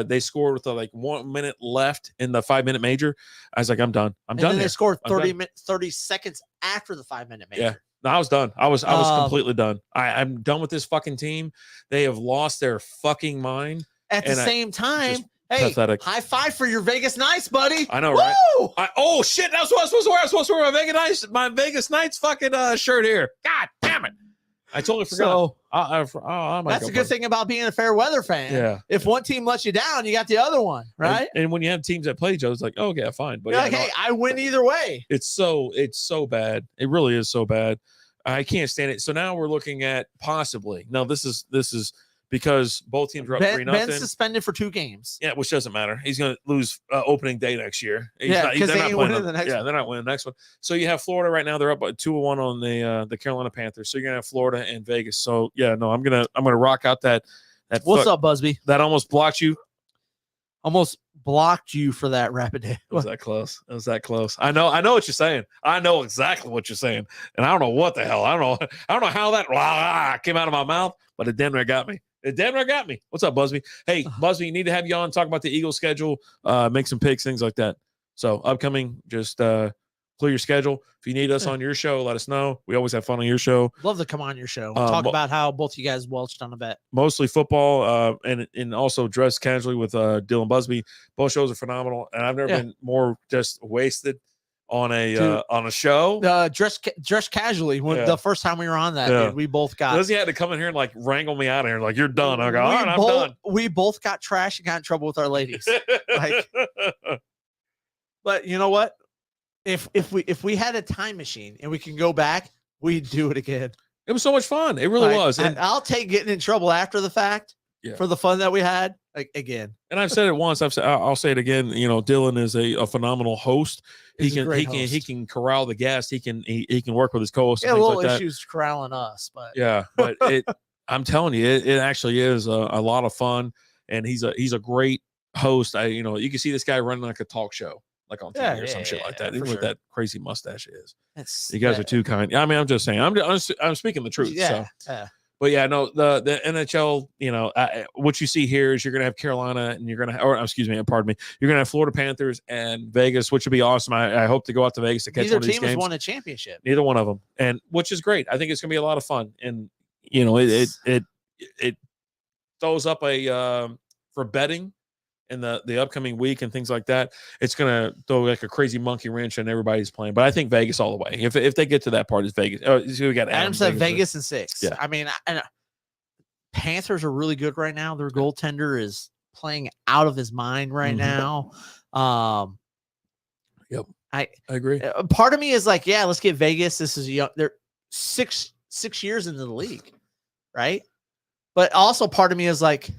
They scored with 1 minute left in the 5-minute major. I was like, I'm done. I'm done. And then they scored 30 seconds after the 5-minute major. Yeah. No, I was done. I was completely done. I'm done with this fucking team. They have lost their fucking mind. At the same time, hey, pathetic. High five for your Vegas Knights, buddy. I know, right? Oh shit! That's what I was supposed to wear. I was supposed to wear my Vegas Knights fucking shirt here. God damn it! I totally forgot. So, that's a good thing about being a fair weather fan. Yeah. If one team lets you down, you got the other one, right? And when you have teams that play each other, it's like, oh yeah, fine. But hey, I win either way. It's so bad. It really is so bad. I can't stand it. So now we're looking at possibly. Now this is because both teams are up 3-0. Ben's suspended for 2 games. Yeah, which doesn't matter. He's going to lose opening day next year. Because they ain't winning the next one. Yeah, they're not winning the next one. So you have Florida right now. They're up 2-1 on the Carolina Panthers. So you're going to have Florida and Vegas. So yeah, no, I'm gonna rock out that. What's up, Busby? That almost blocked you. Almost blocked you for that rapid hit. It was that close. It was that close. I know what you're saying. I know exactly what you're saying. And I don't know what the hell. I don't know how that came out of my mouth, but it damn near got me. What's up, Busby? Hey, Busby, you need to have you on, talk about the Eagles schedule, make some picks, things like that. So upcoming, just clear your schedule. If you need us on your show, let us know. We always have fun on your show. Love to come on your show. Talk about how both you guys welched on a bet. Mostly football, and also dress casually with Dylan Busby. Both shows are phenomenal, and I've never been more just wasted on a show. Dress casually. When the first time we were on that, dude, we both got. Lizzie had to come in here and wrangle me out of here. Like, you're done. I go, all right, I'm done. We both got trash and got in trouble with our ladies. But you know what? If we had a time machine and we can go back, we'd do it again. It was so much fun. It really was. And I'll take getting in trouble after the fact for the fun that we had again. And I've said it once. I'll say it again. Dylan is a phenomenal host. He can corral the guests. He can work with his co-hosts. Yeah, little issues corralling us, but but I'm telling you, it actually is a lot of fun. And he's a great host. You can see this guy running like a talk show, like on TV or some shit like that. Even with that crazy mustache he is. You guys are too kind. I mean, I'm just saying. I'm speaking the truth. But yeah, no, the NHL, what you see here is you're going to have Carolina and you're going to, you're going to have Florida Panthers and Vegas, which would be awesome. I hope to go out to Vegas to catch one of these games. Neither team has won a championship. Neither one of them. And which is great. I think it's going to be a lot of fun. And, it throws up for betting in the upcoming week and things like that. It's going to throw like a crazy monkey wrench and everybody's playing. But I think Vegas all the way. If they get to that part, it's Vegas. So we got Adam said Vegas in 6. Yeah. I mean, Panthers are really good right now. Their goaltender is playing out of his mind right now. Yep. I agree. Part of me is like, yeah, let's get Vegas. This is young. They're six years into the league, right? But also part of me is like,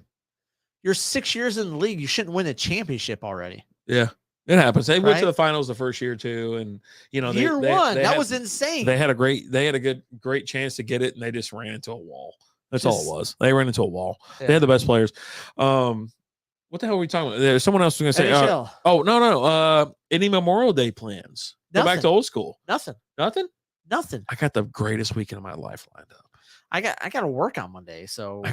you're 6 years in the league. You shouldn't win a championship already. Yeah, it happens. They went to the finals the first year too, and year one that was insane. They had a great chance to get it, and they just ran into a wall. That's all it was. They ran into a wall. Yeah. They had the best players. What the hell are we talking about? There's someone else was going to say. No. Any Memorial Day plans? Go back to old school. Nothing. I got the greatest weekend of my life lined up. I got to work on Monday, so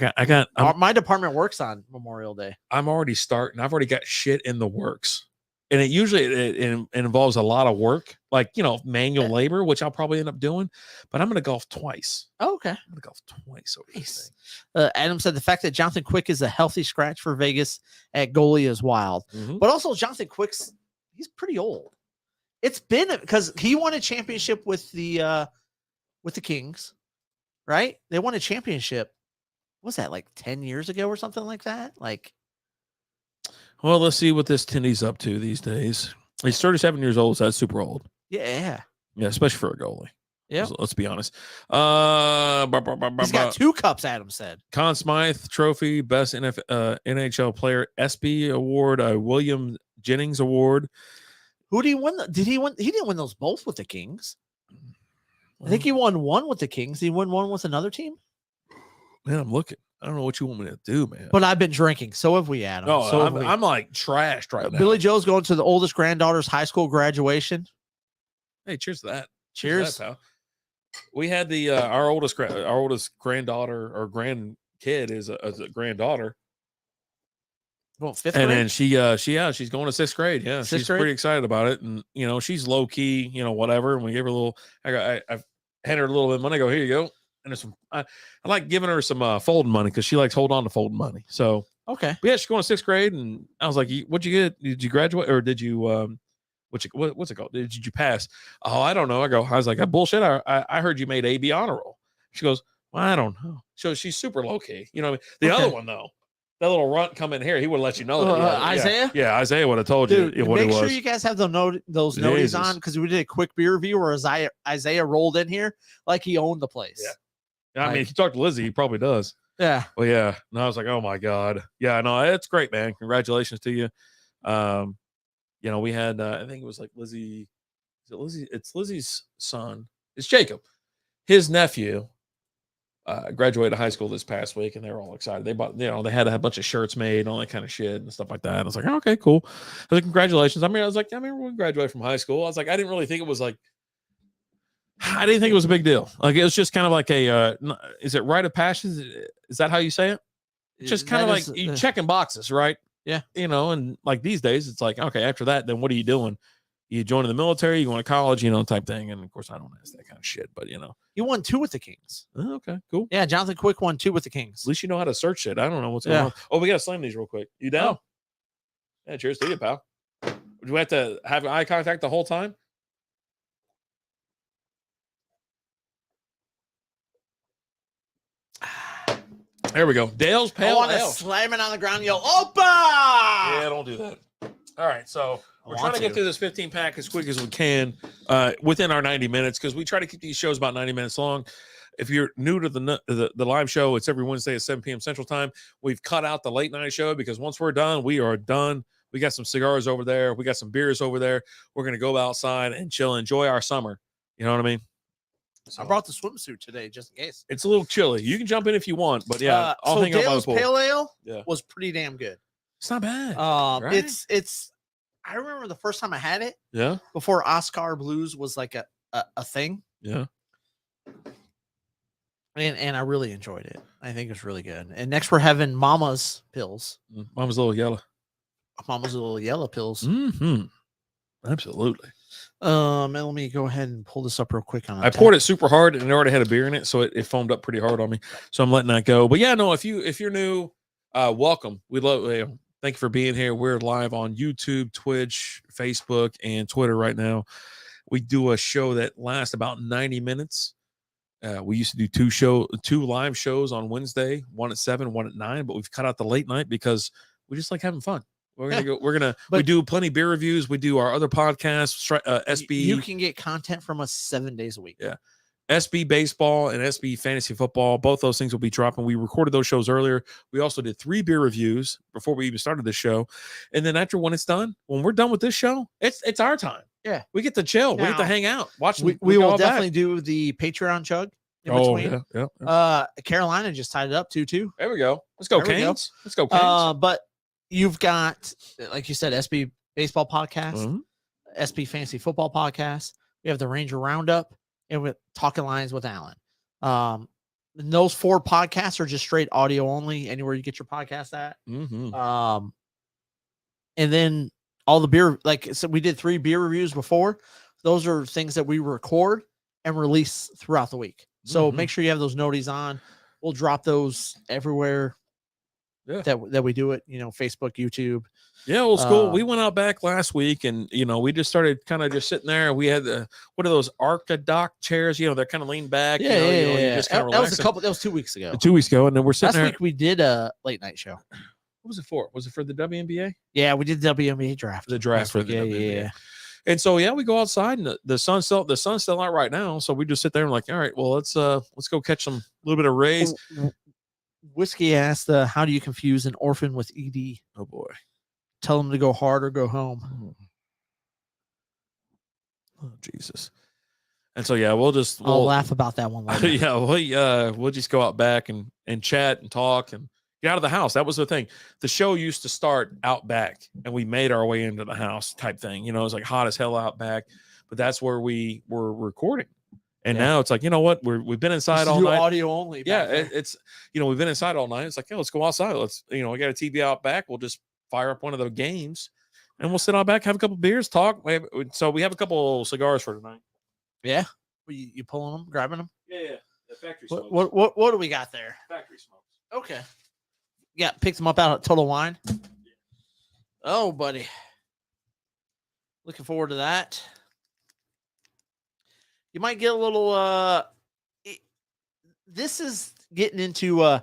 my department works on Memorial Day. I'm already starting. I've already got shit in the works. and it usually it involves a lot of work, like manual labor, which I'll probably end up doing. But I'm going to golf twice. Oh, okay. I'm going to golf twice over this Nice. thing. Adam said the fact that Jonathan Quick is a healthy scratch for Vegas at goalie is wild. But also Jonathan Quick's he's pretty old. It's been because he won a championship with the Kings, right? They won a championship. What was that, like 10 years ago or something like that? Like, well, let's see what this Tindy's up to these days. He's 37 years old, so that's super old. Yeah, especially for a goalie. Yeah, let's be honest. He's got 2 cups. Adam said Conn Smythe Trophy, Best NHL Player, SB Award, William Jennings Award. Who did he win? Did he win? He didn't win those both with the Kings. I think he won one with the Kings. He won one with another team. Man, I'm looking. I don't know what you want me to do, man. But I've been drinking. So have we, Adam. No, so I'm like trashed right now. Billy Joe's going to the oldest granddaughter's high school graduation. Hey, cheers to that. Cheers. To that, pal. We had the our oldest granddaughter or grandkid is a granddaughter. Well, 5th grade? And then she's going to 6th grade. Yeah, she's pretty excited about it, and she's low key, whatever. And we gave her a little. I've handed her a little bit of money. I go, here you go. And there's some. I like giving her some folding money because she likes holding on to folding money. So okay, but yeah, she's going to 6th grade, and I was like, "What'd you get? Did you graduate or did you what's it called? Did you pass?" "Oh, I don't know." I was like, "I bullshit. I heard you made AB honor roll." She goes, "Well, I don't know." So she's super low key. You know what I mean? The other one though. That little runt come in here, he would have let you know. Isaiah? Yeah, Isaiah would have told you what it was. Make sure you guys have those noties on because we did a quick beer review where Isaiah rolled in here like he owned the place. Yeah. I mean, if you talk to Lizzie, he probably does. Yeah. Well, yeah. And I was like, oh my God. Yeah, no, it's great, man. Congratulations to you. We had I think it was like Lizzie. Is it Lizzie? It's Lizzie's son. It's Jacob. His nephew. Graduated high school this past week, and they were all excited. They bought, they had to have a bunch of shirts made, all that kind of shit and stuff like that. And I was like, oh, okay, cool. I was like, congratulations. I remember when we graduated from high school. I was like, I didn't really think it was like, I didn't think it was a big deal. Like, it was just kind of like a, is it rite of passage? Is that how you say it? It's just kind of like you checking boxes, right? Yeah. And like these days, it's like, okay, after that, then what are you doing? You joining the military, you going to college, type thing. And of course, I don't ask that kind of shit, but he won 2 with the Kings. Oh, okay, cool. Yeah, Jonathan Quick won 2 with the Kings. At least you know how to search it. I don't know what's going on. Oh, we got to slam these real quick. You down? Yeah, cheers to you, pal. Would you have to have eye contact the whole time? There we go. Dale's Pale Ale. Slam it on the ground and yell, Opa! Yeah, don't do that. All right, so we're trying to get through this 15-pack as quick as we can within our 90 minutes because we try to keep these shows about 90 minutes long. If you're new to the live show, it's every Wednesday at 7 p.m. Central Time. We've cut out the late night show because once we're done, we are done. We got some cigars over there. We got some beers over there. We're going to go outside and chill, enjoy our summer. You know what I mean? So, I brought the swimsuit today just in case. It's a little chilly. You can jump in if you want, but yeah, I'll hang out by the pool. Pale Ale was pretty damn good. It's not bad. Right? It's. I remember the first time I had it. Yeah. Before Oskar Blues was like a thing. Yeah. And I really enjoyed it. I think it's really good. And next we're having Mama's pills. Mama's Little Yellow. Mama's Little Yellow pills. Mm-hmm. Absolutely. And let me go ahead and pull this up real quick. I poured it super hard and it already had a beer in it, so it foamed up pretty hard on me. So I'm letting that go. But yeah, no, if you're new, welcome. We love. Thank you for being here. We're live on YouTube, Twitch, Facebook, and Twitter right now. We do a show that lasts about 90 minutes. We used to do two live shows on Wednesday, one at 7, one at 9, but we've cut out the late night because we just like having fun. We do plenty of beer reviews. We do our other podcasts, SB. You can get content from us 7 days a week. Yeah. SB baseball and SB fantasy football. Both those things will be dropping. We recorded those shows earlier. We also did 3 beer reviews before we even started this show. And then after when it's done, when we're done with this show, it's our time. Yeah. We get to chill. Now, we get to hang out. Watch. We will definitely do the Patreon chug in between. Yeah. Carolina just tied it up 2-2. There we go. Let's go, Canes. Let's go, Canes. But you've got, like you said, SB baseball podcast, SB fantasy football podcast. We have the Ranger Roundup. And with Talking Lines with Alan. Those 4 podcasts are just straight audio only, anywhere you get your podcast at. Mm-hmm. And then all the beer, like so we did 3 beer reviews before. Those are things that we record and release throughout the week. So make sure you have those noties on. We'll drop those everywhere that we do it, Facebook, YouTube. Yeah, well, it's cool. We went out back last week and, we just started kind of just sitting there. We had what are those Arca-Doc chairs? They're kind of leaned back. You just kind of that was 2 weeks ago. 2 weeks ago. And then we're sitting there. Last week we did a late night show. What was it for? Was it for the WNBA? Yeah, we did the WNBA draft. The draft for the WNBA. Yeah. And so, we go outside and the sun's still out right now. So we just sit there and like, all right, well, let's go catch a little bit of rays. Whiskey asked, how do you confuse an orphan with ED? Oh boy. Tell them to go hard or go home. Oh, Jesus. And so, we'll laugh about that one later. We'll just go out back and chat and talk and get out of the house. That was the thing. The show used to start out back and we made our way into the house type thing. It was like hot as hell out back, but that's where we were recording. And now it's like, you know what? We've been inside all night. Audio only. Yeah. It's, we've been inside all night. It's like, let's go outside. Let's, we got a TV out back. We'll just fire up one of the games and we'll sit out back, have a couple beers, talk. So we have a couple cigars for tonight. Yeah. You pulling them, grabbing them? Yeah. The factory smokes. What do we got there? Factory smokes. Okay. Yeah. Picked them up out at Total Wine. Yeah. Oh, buddy. Looking forward to that. You might get a little, this is getting into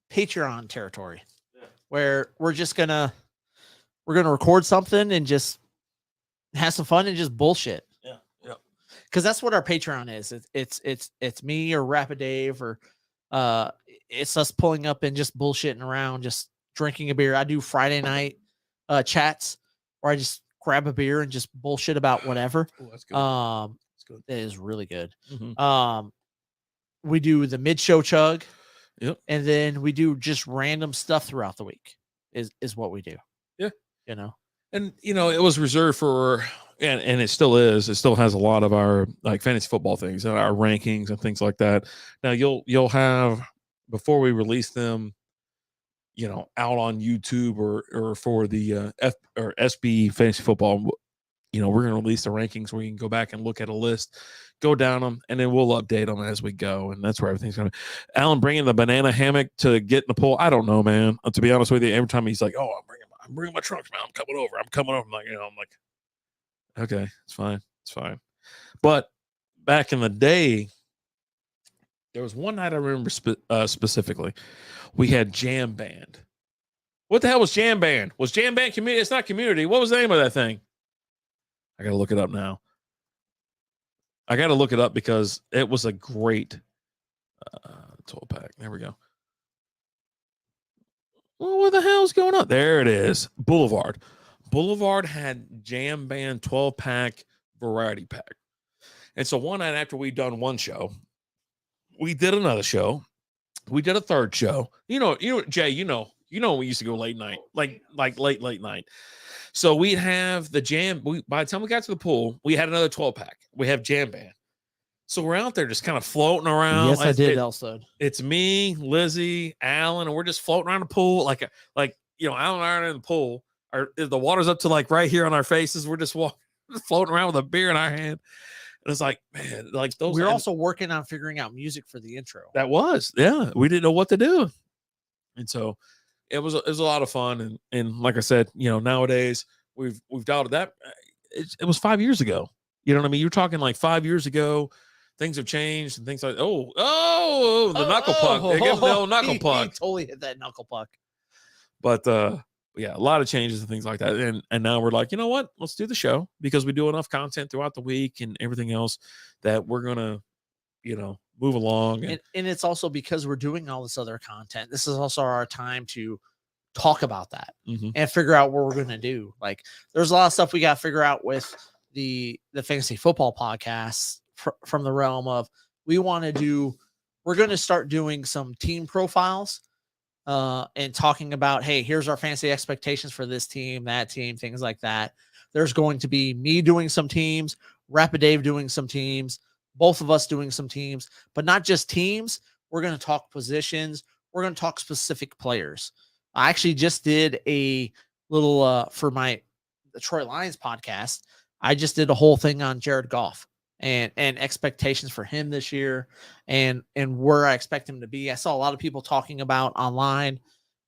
Patreon territory where we're gonna record something and just have some fun and just bullshit. Yeah. Cause that's what our Patreon is. It's me or Rapid Dave or, it's us pulling up and just bullshitting around, just drinking a beer. I do Friday night, chats where I just grab a beer and just bullshit about whatever. Oh, that's good. Good. It is really good. Mm-hmm. We do the mid-show chug. Yep. And then we do just random stuff throughout the week is what we do. Yeah. And it was reserved for and it still is. It still has a lot of our like fantasy football things and our rankings and things like that. Now you'll have before we release them, out on YouTube or for the SB fantasy football. We're going to release the rankings where you can go back and look at a list, go down them, and then we'll update them as we go. And that's where everything's going to. Alan bringing the banana hammock to get in the pool. I don't know, man. To be honest with you, every time he's like, "Oh, I'm bringing my trunks, man. I'm coming over. I'm like, I'm like, okay, it's fine. But back in the day, there was one night I remember specifically. We had Jam Band. What the hell was Jam Band? Was Jam Band community? It's not community. What was the name of that thing? I got to look it up now. I got to look it up because it was a great 12-pack. There we go. Well, what the hell's going on? There it is. Boulevard. Boulevard had Jam Band 12-pack variety pack. And so one night after we'd done one show, we did another show. We did a third show. Jay, we used to go late night, like late night. So we'd have the jam. By the time we got to the pool, we had another 12-pack. We have Jam Band. So we're out there just kind of floating around. Yes, I did, Elstad. It's me, Lizzie, Alan, and we're just floating around the pool. Like Alan and I are in the pool. The water's up to like right here on our faces. We're just floating around with a beer in our hand. And it's like, man, like those. We're also working on figuring out music for the intro. That was, yeah. We didn't know what to do. And so it was a lot of fun. And like I said, nowadays we've dialed that. It was 5 years ago. You know what I mean? You're talking like 5 years ago. Things have changed and things like, the knuckle puck. They give him the old knuckle puck. He totally hit that knuckle puck. But yeah, a lot of changes and things like that. And now we're like, you know what? Let's do the show because we do enough content throughout the week and everything else that we're gonna, move along. And it's also because we're doing all this other content. This is also our time to talk about that and figure out what we're gonna do. Like, there's a lot of stuff we got to figure out with the fantasy football podcasts from the realm of we're going to start doing some team profiles and talking about, hey, here's our fantasy expectations for this team, that team, things like that. There's going to be me doing some teams, Rapid Dave doing some teams, both of us doing some teams, but not just teams. We're going to talk positions. We're going to talk specific players. I actually just did a little for the Troy Lions podcast, I just did a whole thing on Jared Goff and expectations for him this year and where I expect him to be. I saw a lot of people talking about online,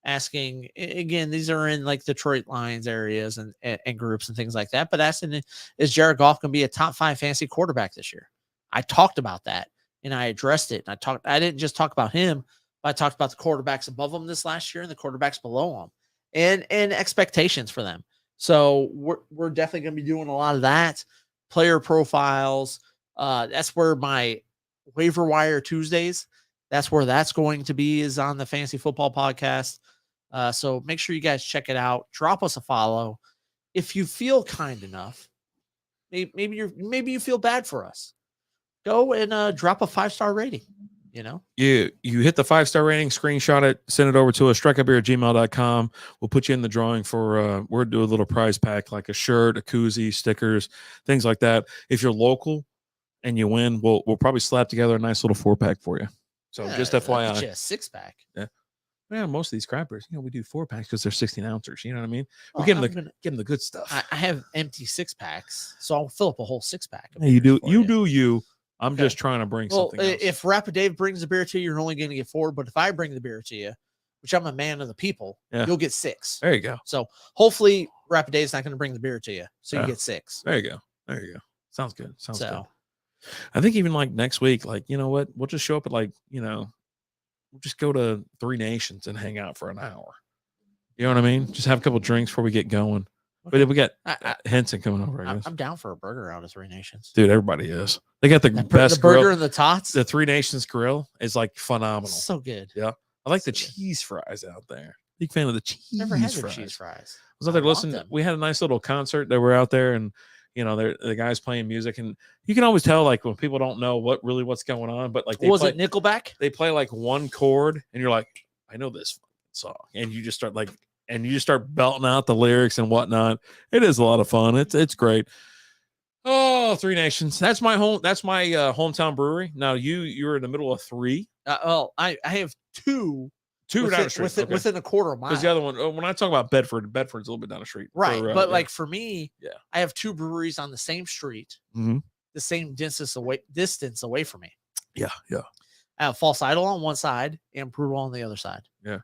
asking, again, these are in like Detroit Lions areas and groups and things like that, but asking, is Jared Goff going to be a top 5 fantasy quarterback this year? I talked about that and I addressed it. And I didn't just talk about him, but I talked about the quarterbacks above him this last year and the quarterbacks below him and expectations for them. So we're definitely going to be doing a lot of that. Player profiles. That's where my waiver wire Tuesdays, that's where that's going to be, is on the Fantasy Football Podcast. So make sure you guys check it out. Drop us a follow. If you feel kind enough, maybe you feel bad for us, go and drop a 5-star rating. You know, you hit the 5-star rating, screenshot it, send it over to us, strikeupbeer@gmail.com. We'll put you in the drawing for we'll do a little prize pack, like a shirt, a koozie, stickers, things like that. If you're local and you win, we'll probably slap together a nice little 4-pack for you. So just FYI, a 6-pack. Yeah, most of these crappers, we do 4-packs because they're 16 ounces. You know what I mean? We give them the good stuff. I have empty 6-packs, so I'll fill up a whole 6-pack. Hey, you do. I'm just trying to bring something else. If Rapid Dave brings the beer to you, you're only going to get 4. But if I bring the beer to you, which I'm a man of the people, you'll get 6. There you go. So hopefully Rapid Dave's not going to bring the beer to you, so you get 6. There you go. Sounds good. Good. I think even like next week, like, you know what? We'll just show up at we'll just go to 3 Nations and hang out for an hour. You know what I mean? Just have a couple drinks before we get going. Okay. But we got Henson coming over, I guess. I'm down for a burger out of 3 Nations. Dude, everybody is. They got the best the burger grill. and the tots. The 3 Nations grill is like phenomenal. So good. Yeah. I like the cheese fries out there. Big fan of the cheese Never had fries. Cheese fries. I was out there listening. We had a nice little concert that we're out there, and the guys playing music, and you can always tell like when people don't know what's going on, but like it Nickelback? They play like one chord and you're like, I know this song. And you just start belting out the lyrics and whatnot. It is a lot of fun. It's great. Oh, 3 Nations. That's my hometown brewery. Now you're in the middle of 3. I have 2 down the street. Within a quarter mile. Because the other one, when I talk about Bedford's a little bit down the street. Right. Like for me, I have 2 breweries on the same street, the same distance away from me. Yeah. I have False Idol on one side and Brutal on the other side. Yeah.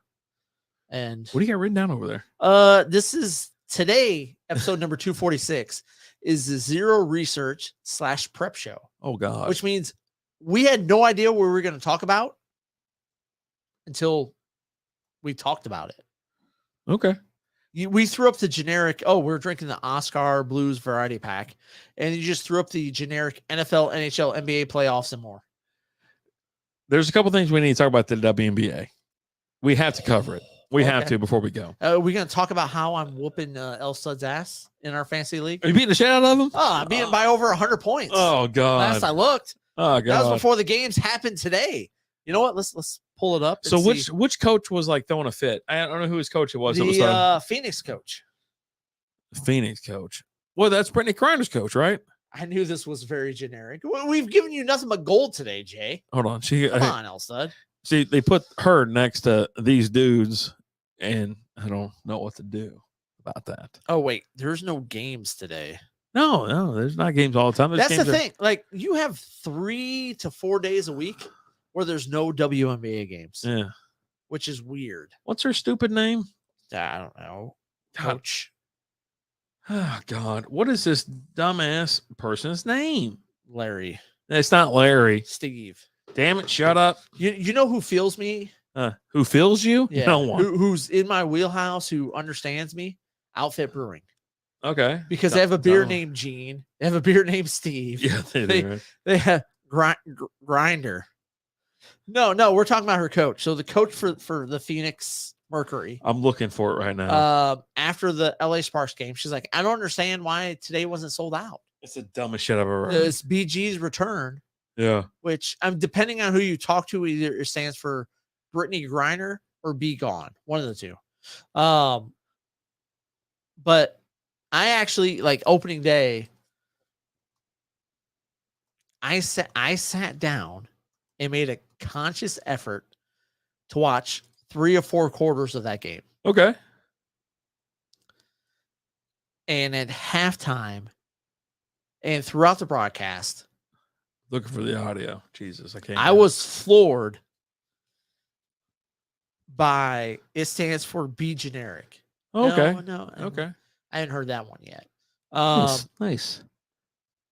And what do you got written down over there? This is today, episode number 246, is the Zero Research / Prep Show. Oh God. Which means we had no idea what we were going to talk about until we talked about it. Okay. We threw up the generic, we're drinking the Oskar Blues Variety Pack, and you just threw up the generic NFL, NHL, NBA playoffs and more. There's a couple things we need to talk about the WNBA. We have to cover it. We have to before we go. We're going to talk about how I'm whooping El Stud's ass in our fantasy league. Are you beating the shit out of him? Oh, I'm beating by over 100 points. Oh, God. Last I looked. Oh, God. That was before the games happened today. You know what? Let's pull it up. So which coach was like throwing a fit? I don't know who his coach it was. The Phoenix coach. Phoenix coach. Well, that's Brittany Griner's coach, right? I knew this was very generic. We've given you nothing but gold today, Jay. Hold on. Come on, Elstud. See, they put her next to these dudes, and I don't know what to do about that. Oh, wait. There's no games today. No, there's not games all the time. That's the thing. Like, you have 3 to 4 days a week where there's no WNBA games. Yeah. Which is weird. What's her stupid name? I don't know. Coach. Oh, God. What is this dumbass person's name? Larry. It's not Larry. Steve. Damn it. Shut up. You know who feels me? Who feels you? Yeah. No one. Who's in my wheelhouse, who understands me? Outfit Brewing. Okay. Because they have a beer named Gene. They have a beer named Steve. Yeah, they do. They have Grinder. No, we're talking about her coach. So the coach for the Phoenix Mercury. I'm looking for it right now. After the LA Sparks game, she's like, I don't understand why today wasn't sold out. It's the dumbest shit I've ever heard. It's BG's return. Yeah. Which depending on who you talk to, either it stands for Brittany Griner or Be Gone. One of the two. But I actually, like, opening day, I sat down and made a conscious effort to watch 3 or 4 quarters of that game. Okay. And at halftime and throughout the broadcast, Looking for the audio. Jesus, I can't. I was floored by it stands for Be Generic. Okay. No. Okay. I hadn't heard that one yet. Nice.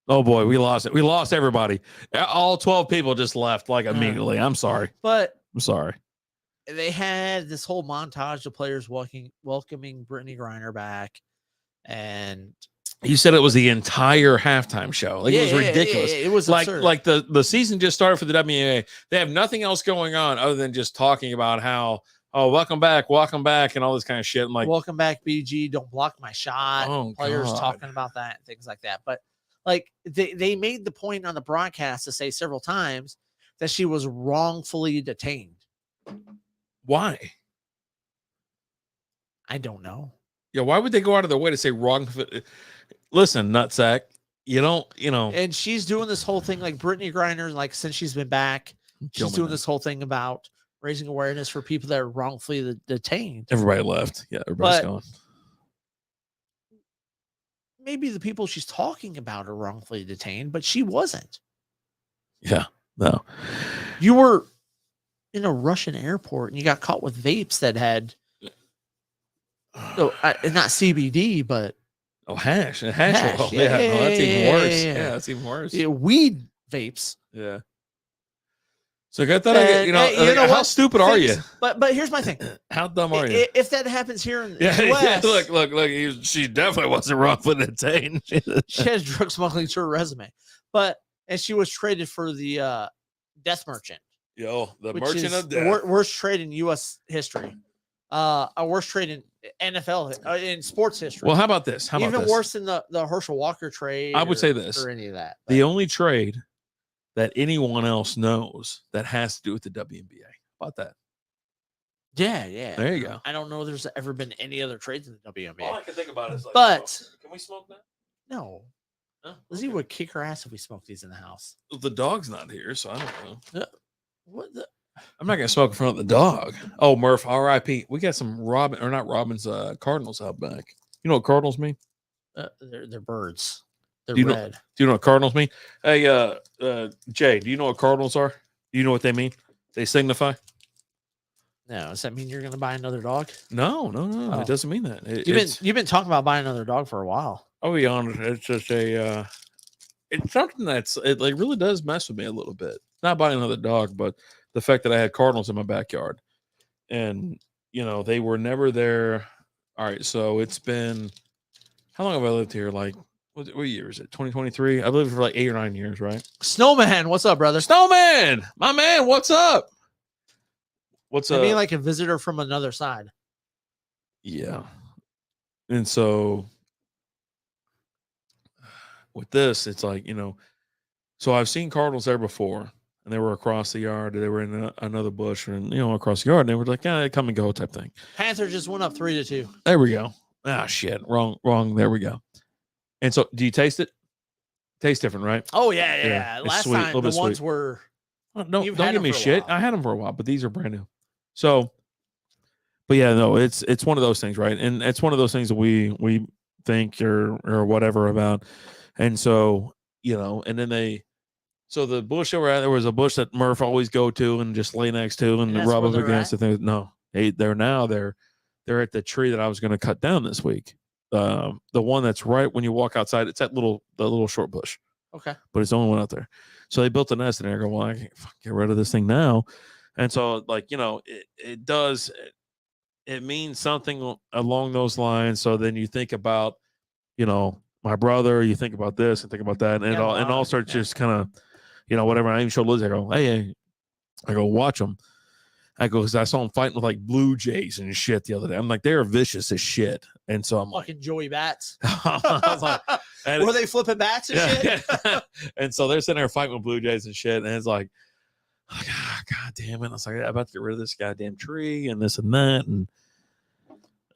Oh boy, we lost it. We lost everybody. All 12 people just left like immediately. I'm sorry. But I'm sorry. they had this whole montage of players welcoming Brittany Griner back, and you said it was the entire halftime show. Like, it was ridiculous. It was absurd. like the season just started for the WNBA. They have nothing else going on other than just talking about how, oh, welcome back, and all this kind of shit. I'm like, welcome back, BG. Don't block my shot. Players talking about that and things like that. But like they made the point on the broadcast to say several times that she was wrongfully detained. Why? I don't know. Yeah, why would they go out of their way to say wrong? Listen, nutsack, you know. And she's doing this whole thing like Brittany Griner, like since she's been back, she's doing this whole thing about raising awareness for people that are wrongfully detained. Everybody left. Yeah, everybody's gone. Maybe the people she's talking about are wrongfully detained, but she wasn't. Yeah, no. You were in a Russian airport and you got caught with vapes that had not CBD, but hash. Hash. Oh, yeah, no, that's even worse. Yeah, that's even worse. Weed vapes. Yeah. So I thought how stupid are you? But here's my thing. How dumb are you? If that happens here in the US, look. She definitely wasn't wrongfully detained. She has drug smuggling to her resume, and she was traded for the Death Merchant. The Merchant of Death. Worst trade in U.S. history. A worst trade in NFL in sports history. Well, how about this? Even worse than the Herschel Walker trade. I would say this or any of that. The only trade that anyone else knows that has to do with the WNBA. How about that? Yeah. There you go. I don't know there's ever been any other trades in the WNBA. All I can think about is can we smoke that? No. Oh, Lizzie would kick her ass if we smoked these in the house. The dog's not here, so I don't know. What the? I'm not gonna smoke in front of the dog. Oh, Murph, R.I.P. We got some Cardinals out back. You know what Cardinals mean? They're birds. They're red. Do you know what Cardinals mean? Hey, Jay, do you know what Cardinals are? Do you know what they mean? They signify. No, does that mean you're gonna buy another dog? No. Oh. It doesn't mean that. You've been talking about buying another dog for a while. I'll be honest. It's just it's something it like really does mess with me a little bit. Not buying another dog, but the fact that I had Cardinals in my backyard, and they were never there. All right, so it's been, how long have I lived here? Like, what year is it? 2023. I've lived for like 8 or 9 years, right? Snowman, what's up, brother? Snowman, my man, what's up? What's up? I mean, like a visitor from another side. Yeah, and so with this, it's like so I've seen Cardinals there before. And they were across the yard. They were in another bush, and across the yard. And they were like, "Yeah, come and go," type thing. Panther just went up 3-2. There we go. Ah, shit, wrong. There we go. And so, do you taste it? Tastes different, right? Oh yeah. Last sweet, time the ones sweet. were. Don't give me shit. I had them for a while, but these are brand new. So, but yeah, no, it's one of those things, right? And it's one of those things that we think or whatever about. And so and then So the bush over there was a bush that Murph always go to and just lay next to and rub up against the thing. No, they're at the tree that I was going to cut down this week. The one that's right when you walk outside, it's the little short bush. Okay, but it's the only one out there. So they built a nest in there. I go, well, I can't get rid of this thing now. And so it means something along those lines. So then you think about my brother, you think about this and think about that, and it all starts just kind of. Whatever. I even showed Liz. I go, hey, I go, watch them. I go, because I saw them fighting with like Blue Jays and shit the other day. I'm like, they're vicious as shit. And so I'm fucking Joey Bats. I was like, were they flipping bats and shit? And so they're sitting there fighting with Blue Jays and shit. And it's like, oh, God damn it. I was like, I'm about to get rid of this goddamn tree and this and that. And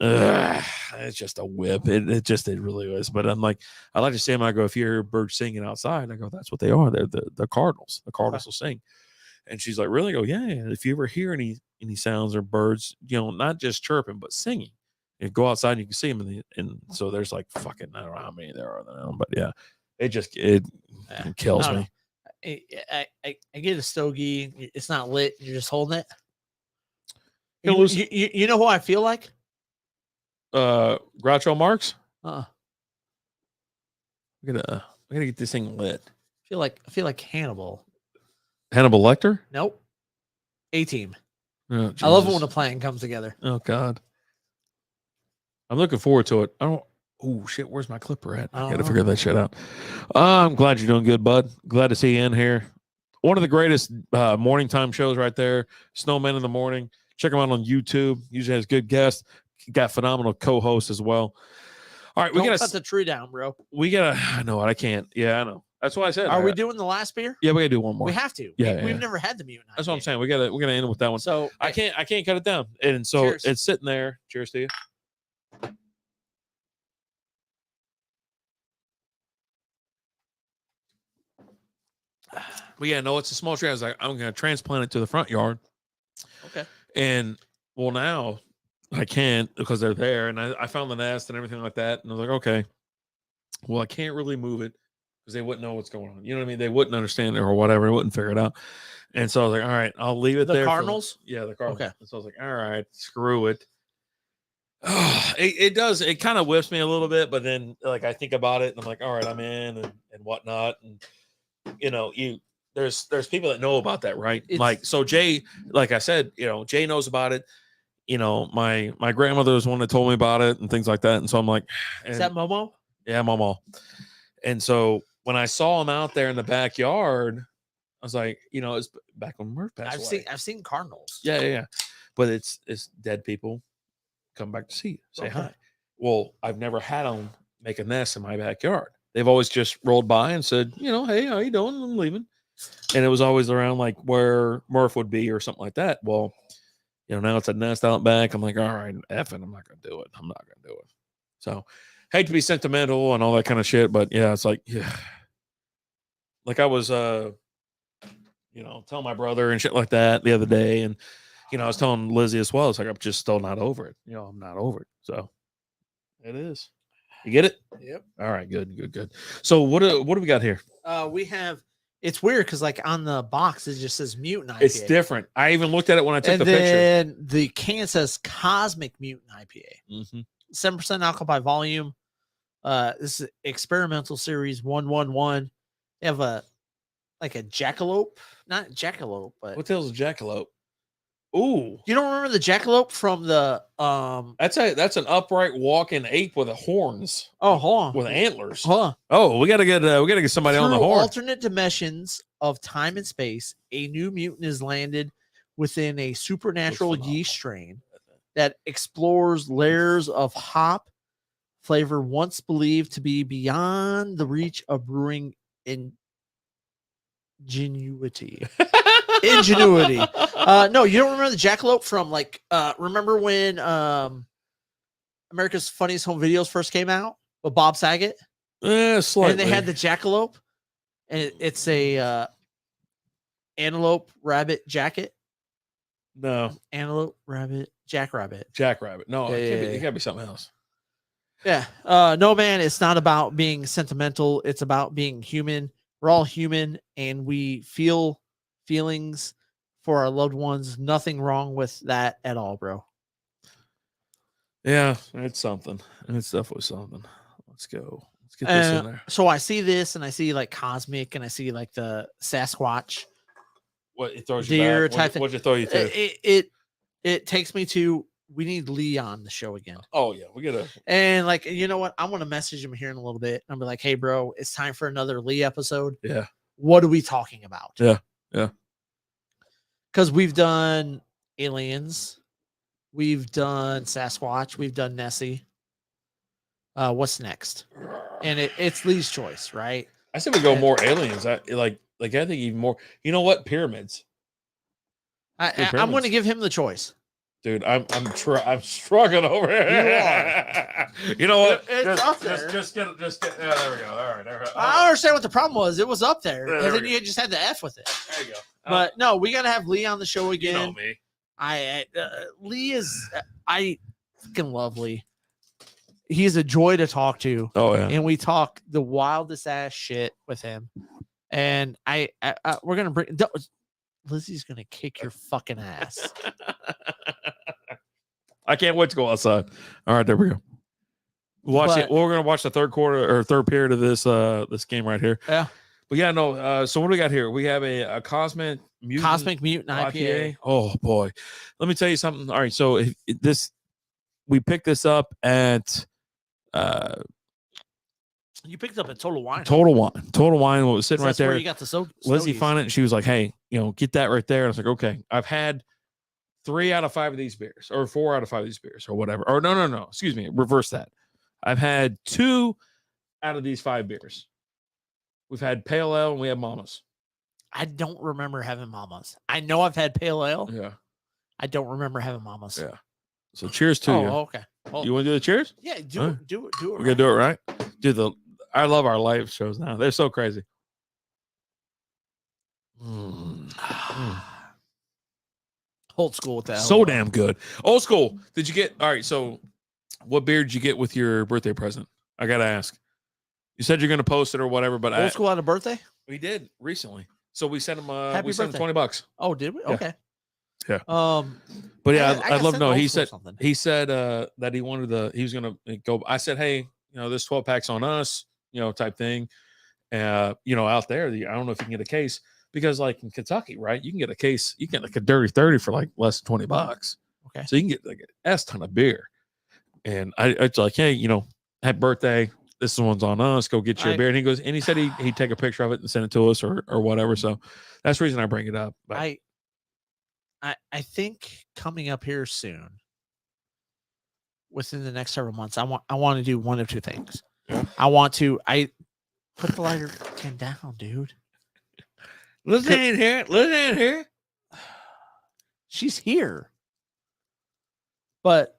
it's just a whip. It really is. But I'm like, I like to say them. I go, if you hear birds singing outside, I go, that's what they are. They're the Cardinals. The Cardinals will sing. And she's like, really? I go, yeah. If you ever hear any sounds or birds, not just chirping but singing, You go outside, and you can see them, and so there's like fucking I don't know how many there are now, but yeah, it kills me. I get a stogie. It's not lit. You're just holding it. You know who I feel like? Groucho Marx. I gotta get this thing lit. I feel like Hannibal. Hannibal Lecter? Nope. A-Team. Oh, I love it when a plan comes together. Oh God. I'm looking forward to it. Oh shit, where's my clipper at? I gotta figure that shit out. I'm glad you're doing good, bud. Glad to see you in here. One of the greatest morning time shows right there. Snowman in the Morning. Check him out on YouTube. Usually has good guests. Got phenomenal co-hosts as well. All right, we gotta cut the tree down, bro. I know what I can't. Yeah, I know. That's what I said. Are we doing the last beer? Yeah, we gotta do one more. We have to. Yeah, we've never had the mutant. That's what I'm saying. We're gonna end with that one. So I can't cut it down. And so cheers. It's sitting there. Cheers to you. But yeah, no, it's a small tree. I was like, I'm gonna transplant it to the front yard. Okay. And well, now I can't because they're there, and I found the nest and everything like that. And I was like, okay, well, I can't really move it because they wouldn't know what's going on. You know what I mean? They wouldn't understand it or whatever. They wouldn't figure it out. And so I was like, all right, I'll leave it there. The Cardinals? Yeah, the Cardinals. Okay. And so I was like, all right, screw it. It does. It kind of whips me a little bit, but then like I think about it and I'm like, all right, I'm in and whatnot. And you know, there's people that know about that, right? Like, so Jay, like I said, you know, Jay knows about it. You know, my grandmother was one that told me about it and things like that. And so I'm like, is that Momo? Yeah, Momo. And so when I saw him out there in the backyard, I was like, you know, it's back when Murph passed away. I've seen Cardinals. Yeah. But it's dead people come back to see you, say hi. Well, I've never had them make a nest in my backyard. They've always just rolled by and said, you know, hey, how you doing? I'm leaving. And it was always around like where Murph would be or something like that. Well, you know, now it's a nest out back. I'm like, all right, effing, I'm not going to do it. I'm not going to do it. So hate to be sentimental and all that kind of shit. But yeah, it's like, yeah. Like I was, you know, telling my brother and shit like that the other day. And, you know, I was telling Lizzie as well. It's like, I'm just still not over it. You know, I'm not over it. So it is. You get it? Yep. All right, good. So what do we got here? We have, it's weird because like on the box it just says Mutant IPA. It's different. I even looked at it when I took the picture. And then the can says Cosmic Mutant IPA. 7% alcohol by volume. This is experimental series 111. They have a jackalope, not jackalope, but what the hell's a jackalope? Ooh, you don't remember the jackalope from the That's an upright walking ape with horns. Oh, hold on, with antlers. Hold on. Oh, we gotta get somebody on the horn. Alternate dimensions of time and space, a new mutant is landed within a supernatural yeast strain that explores layers of hop flavor once believed to be beyond the reach of brewing ingenuity. No, you don't remember the jackalope from like remember when America's Funniest Home Videos first came out with Bob Saget? Slightly. And they had the jackalope, and it's a antelope rabbit jacket. No, antelope rabbit jackrabbit. No, it gotta be something else. Yeah. No, man, it's not about being sentimental. It's about being human. We're all human, and we feel feelings for our loved ones. Nothing wrong with that at all, bro. Yeah, it's something. It's definitely something. Let's go. Let's get this in there. So I see this, and I see like Cosmic, and I see like the Sasquatch. What it throws deer you back? What'd you throw you to? It takes me to, we need Lee on the show again. Oh yeah, we gotta. And like, you know what? I'm gonna message him here in a little bit. I'm be like, hey, bro, it's time for another Lee episode. Yeah. What are we talking about? Yeah. Because we've done aliens, we've done Sasquatch, we've done Nessie. What's next? And it's Lee's choice, right? I said we go more aliens. I think even more. You know what? Pyramids. I'm going to give him the choice. Dude, I'm struggling over here. You know what? It's up there. Just get. There we go. All right. I don't understand what the problem was. It was up there, There and then we you just had the F with it. There you go. But no, we got to have Lee on the show again. You know me. Lee is. I fucking love Lee. he's a joy to talk to. Oh yeah. And we talk the wildest ass shit with him. And we're gonna bring Lizzie's gonna kick your fucking ass. I can't wait to go outside. All right, there we go. Watch it. Well, we're gonna watch the third period of this game right here. Yeah. But yeah, no. So what do we got here? We have a Cosmic Mutant IPA. Oh boy, let me tell you something. All right, so we picked this up at you picked up at Total Wine. Total Wine. What was sitting right there? Where you got the Lizzie found it, and she was like, "Hey, get that right there." And I was like, "Okay." I've had 3 out of 5 of these beers, or 4 out of 5 of these beers, or whatever. Or no. Excuse me. Reverse that. I've had 2 out of these 5 beers. We've had Pale Ale and we have Mamas. I don't remember having Mamas. I know I've had Pale Ale. Yeah. I don't remember having Mamas. Yeah. So cheers to you. Oh, okay. Well, you want to do the cheers? Yeah, do it. We're going to do it right? Dude, I love our live shows now. They're so crazy. Old school with that. So damn good. Old school. Did you get, all right, so what beer did you get with your birthday present? I got to ask. You said you're going to post it or whatever, but Old school had a birthday? We did recently. So we sent him $20. Oh, did we? Yeah. Okay. Yeah. But yeah, I'd love to know. He said that he wanted he was going to go. I said, hey, this 12 packs on us, type thing. Out there, I don't know if you can get a case because like in Kentucky, right? You can get a case, you can get like a dirty 30 for like less than $20. Okay. So you can get like an S ton of beer. And it's like, hey, happy birthday. This one's on us. Go get your beer. And he said he'd take a picture of it and send it to us or whatever. So that's the reason I bring it up. But I think coming up here soon, within the next several months, I want to do one of 2 things. Yeah. I put the lighter can down, dude. Liz ain't here. She's here. But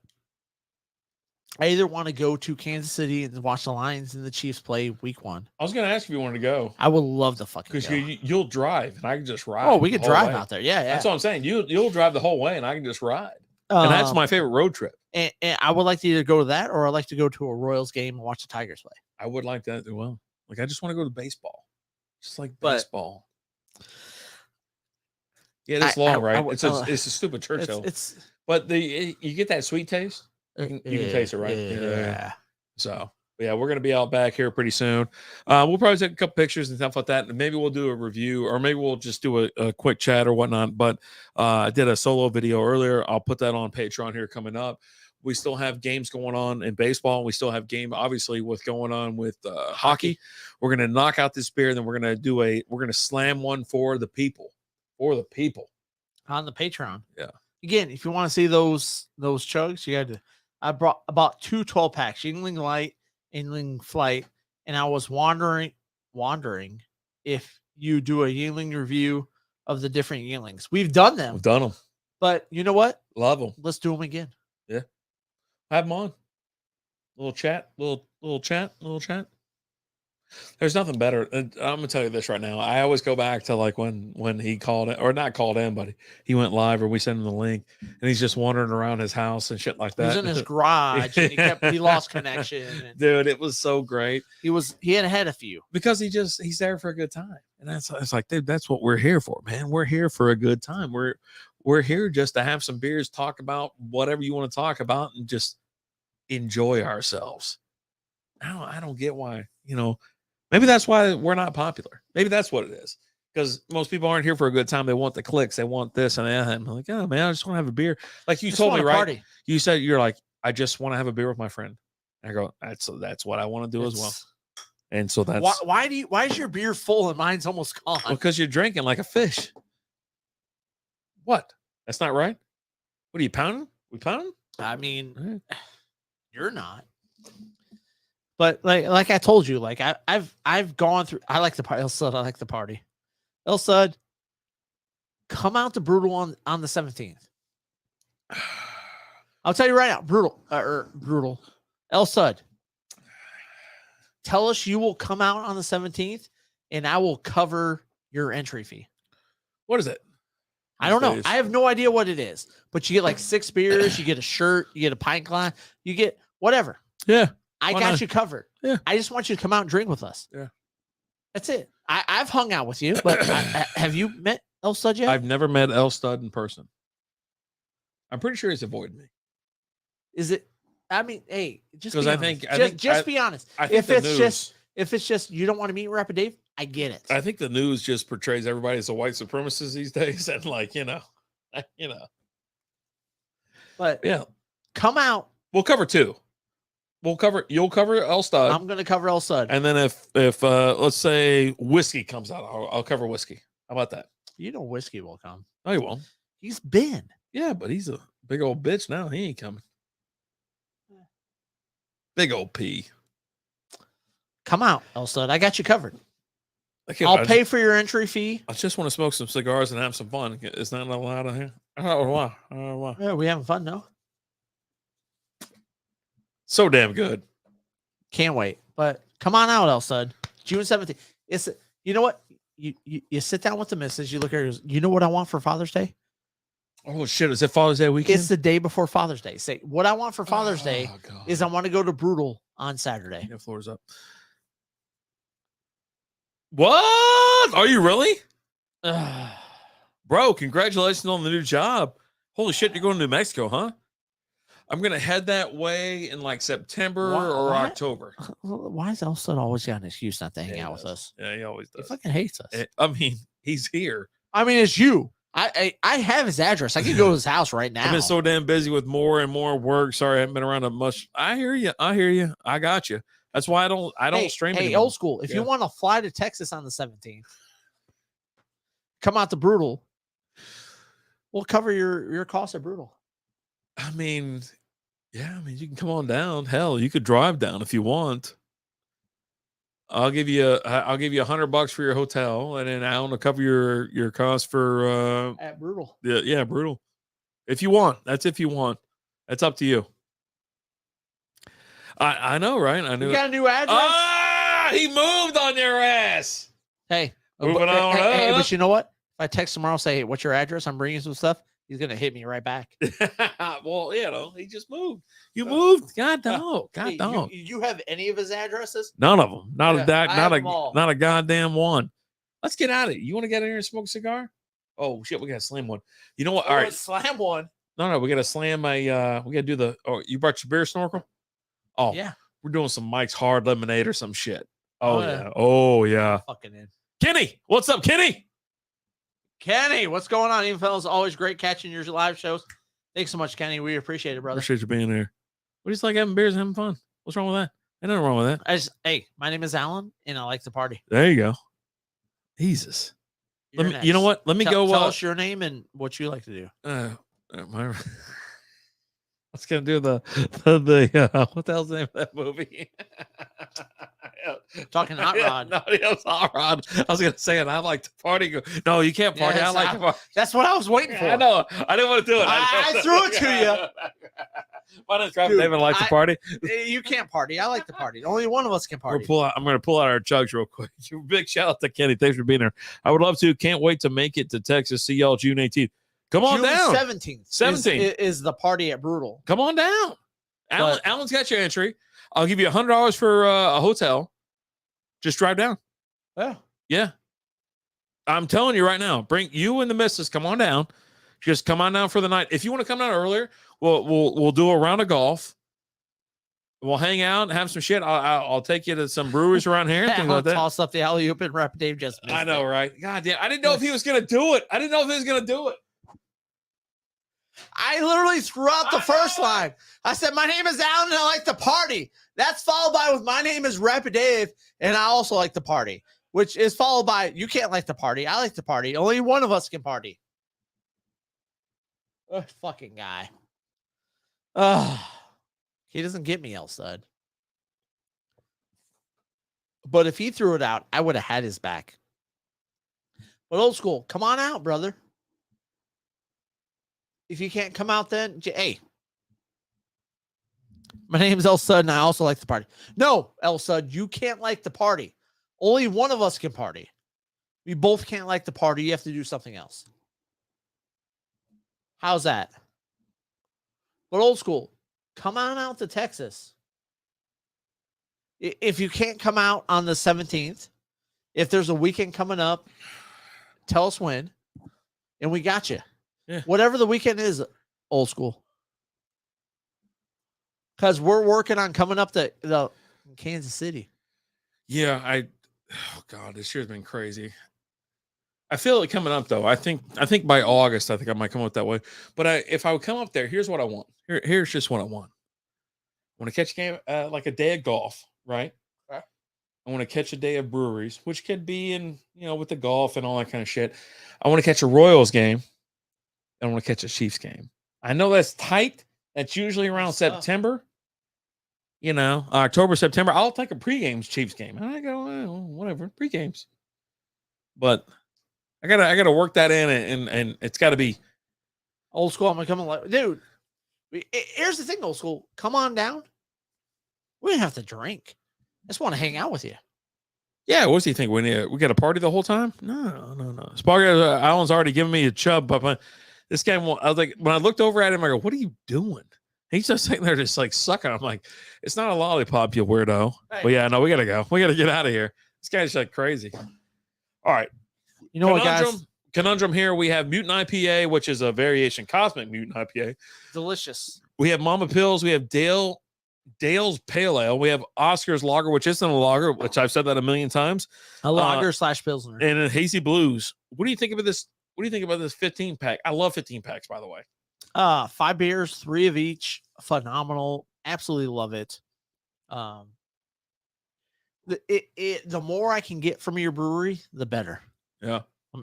I either want to go to Kansas City and watch the Lions and the Chiefs play week 1. I was going to ask if you wanted to go. I would love to fucking go. Because you'll drive and I can just ride. Oh, we could drive out there. Yeah. That's what I'm saying. You'll drive the whole way and I can just ride. And that's my favorite road trip. And I would like to either go to that or I'd like to go to a Royals game and watch the Tigers play. I would like that as well. Like, I just want to go to baseball. Just like baseball. Yeah, it's long, right? It's a stupid Churchill. But you get that sweet taste. You can taste it, right? Yeah. So, yeah, we're going to be out back here pretty soon. We'll probably take a couple pictures and stuff like that. And maybe we'll do a review or maybe we'll just do a quick chat or whatnot. But I did a solo video earlier. I'll put that on Patreon here coming up. We still have games going on in baseball. We still have obviously, what's going on with hockey. We're going to knock out this beer. And then we're going to slam one for the people. For the people. On the Patreon. Yeah. Again, if you want to see those chugs, you got to. I brought about 2 12 packs, Yingling Light, Yingling Flight, and I was wondering if you do a Yingling review of the different Yinglings. We've done them. But you know what? Love them. Let's do them again. Yeah. Have them on. Little chat. There's nothing better. I'm gonna tell you this right now. I always go back to like when he called it, or not called in, but he went live, or we sent him the link, and he's just wandering around his house and shit like that. He was in his garage, and he lost connection. And dude, it was so great. He had a few because he's there for a good time, and it's like, dude, that's what we're here for, man. We're here for a good time. We're here just to have some beers, talk about whatever you want to talk about, and just enjoy ourselves. I don't get why, maybe that's why we're not popular. Maybe that's what it is. Because most people aren't here for a good time. They want the clicks. They want this and that. I'm like, oh man, I just want to have a beer. Like you told me, right? Party. You said you're like, I just want to have a beer with my friend. And I go, that's what I want to do as well. And so that's why is your beer full and mine's almost gone? Because you're drinking like a fish. What? That's not right. What are you pounding? We pounding? I mean, you're not. But like I told you, like I've gone through. I like the party. El Sud, I like the party. El Sud, come out to Brutal on the 17th. I'll tell you right now, Brutal. El Sud, tell us you will come out on the 17th, and I will cover your entry fee. What is it? I don't know. I have no idea what it is. But you get like 6 beers, you get a shirt, you get a pint glass, you get whatever. Yeah. I Why got not? you covered. Yeah. I just want you to come out and drink with us. Yeah. That's it. I've hung out with you, but have you met El Stud yet? I've never met El Stud in person. I'm pretty sure he's avoided me. Is it? I mean, hey, just because just be honest. I think If it's just you don't want to meet Rapper Dave, I get it. I think the news just portrays everybody as a white supremacist these days, and like But yeah, come out. we'll cover two. You'll cover El Stud. I'm gonna cover El Stud. And then if let's say whiskey comes out, I'll cover whiskey. How about that? You know whiskey will come. No, he won't. He's been. Yeah, but he's a big old bitch now. He ain't coming. Big old P. Come out, El Stud. I got you covered. I'll pay for your entry fee. I just want to smoke some cigars and have some fun. It's not allowed in here. I don't know why. Yeah, we having fun though. So damn good. Can't wait. But come on out, El Stud. June 17th. It's you know what? You sit down with the missus, you look at her, you know what I want for Father's Day? Oh shit, is it Father's Day weekend? It's the day before Father's Day. Say what I want for Father's Day is I want to go to Brutal on Saturday. Yeah, floor's up. What? Are you really? Bro, congratulations on the new job. Holy shit, you're going to New Mexico, huh? I'm going to head that way in like September or October. Why is El Stud always got an excuse not to hang out with us? Yeah, he always does. He fucking hates us. I mean, he's here. I mean, it's you. I have his address. I can go to his house right now. I've been so damn busy with more and more work. Sorry, I haven't been around much. I hear you. I got you. That's why I don't stream anymore. Hey, old school. If you want to fly to Texas on the 17th, come out to Brutal. We'll cover your cost at Brutal. I mean, yeah, you can come on down. Hell, you could drive down if you want. I'll give you $100 for your hotel, and then Alan will cover your cost for at Brutal. Yeah, Brutal. If you want, that's if you want. That's up to you. I know, right? I knew. You got a new address? Ah, he moved on your ass. Hey, moving on. Hey, but you know what? If I text tomorrow, say, hey, what's your address? I'm bringing some stuff. He's gonna hit me right back. Well, he just moved. You moved. God dog. God dog. You have any of his addresses? None of them. Not a goddamn one. Let's get out of it. You want to get in here and smoke a cigar? Oh shit, we gotta slam one. You know what? All right, slam one. No, we gotta slam a. We gotta do the. Oh, you brought your beer snorkel? Oh yeah, we're doing some Mike's Hard Lemonade or some shit. Oh yeah. Yeah. Oh yeah. Fucking in. Kenny, what's up, Kenny? Kenny, what's going on? Even fellas, always great catching your live shows. Thanks so much, Kenny. We appreciate it, brother. Appreciate you being there. We just like having beers and having fun. What's wrong with that? Ain't nothing wrong with that. Hey, my name is Alan, and I like to party. There you go. Jesus. You know what? Let me go. Tell us your name and what you like to do. I was gonna do the what the hell's the name of that movie? Talking Hot Rod. No, it was Hot Rod. I was gonna say it. I like to party. No, you can't party. I like to party. That's what I was waiting for. I know. I didn't want to do it. I threw it to you. Why does David like to party? You can't party. I like to party. Only one of us can party. I'm going to pull out our chugs real quick. Big shout out to Kenny. Thanks for being there. I would love to. Can't wait to make it to Texas. See y'all June 18th. Come on down. 17th is the party at Brutal. Come on down. Alan's got your entry. I'll give you $100 for a hotel. Just drive down. Yeah. I'm telling you right now. Bring you and the missus. Come on down. Just come on down for the night. If you want to come down earlier, we'll do a round of golf. We'll hang out and have some shit. I'll take you to some breweries around here and things like that. Toss up the alley oop and Rapper Dave just missed I know, right? God damn. I didn't know if he was going to do it. I literally threw out the first line. I said, my name is Alan and I like to party. That's followed by with my name is Rapper Dave and I also like to party, which is followed by you can't like to party. I like to party. Only one of us can party. Fucking guy. He doesn't get me, El Stud. But if he threw it out, I would have had his back. But old school, come on out, brother. If you can't come out then, hey. My name's El Stud and I also like to party. No, El Stud, you can't like to party. Only one of us can party. We both can't like to party. You have to do something else. How's that? But old school, come on out to Texas. If you can't come out on the 17th, if there's a weekend coming up, tell us when, and we got you. Yeah. Whatever the weekend is, Old School. Because we're working on coming up to the Kansas City. Yeah, oh God, this year's been crazy. I feel it coming up though. I think by August, I think I might come up that way. But if I would come up there, here's what I want. Here's just what I want. I want to catch a game, like a day of golf, right? Okay. I want to catch a day of breweries, which could be with the golf and all that kind of shit. I want to catch a Royals game. I want to catch a Chiefs game. I know that's tight. That's usually around September. October, September. I'll take a pre-games Chiefs game. And I go, whatever, pre-games. But I gotta work that in, and it's got to be Old School. I'm gonna come on, dude. Here's the thing, Old School. Come on down. We don't have to drink. I just want to hang out with you. Yeah, what do you think? We got a party the whole time? No. Sparky Allen's already giving me a chub, but this guy won't. I was like, when I looked over at him, I go, "What are you doing?" He's just sitting there, just like sucking. I'm like, "It's not a lollipop, you weirdo." Hey. But yeah, no, we gotta go. We gotta get out of here. This guy's like crazy. All right, you know what, guys? Conundrum here. We have Mutant IPA, which is a variation Cosmic Mutant IPA. Delicious. We have Mama Pills. We have Dale's Pale Ale. We have Oscar's Lager, which isn't a lager, which I've said that a million times. A lager / Pilsner. And a Hazy Blues. What do you think of this? What do you think about this 15 pack? I love 15 packs, by the way. 5 beers, 3 of each. Phenomenal. Absolutely love it. The more I can get from your brewery, the better. Yeah.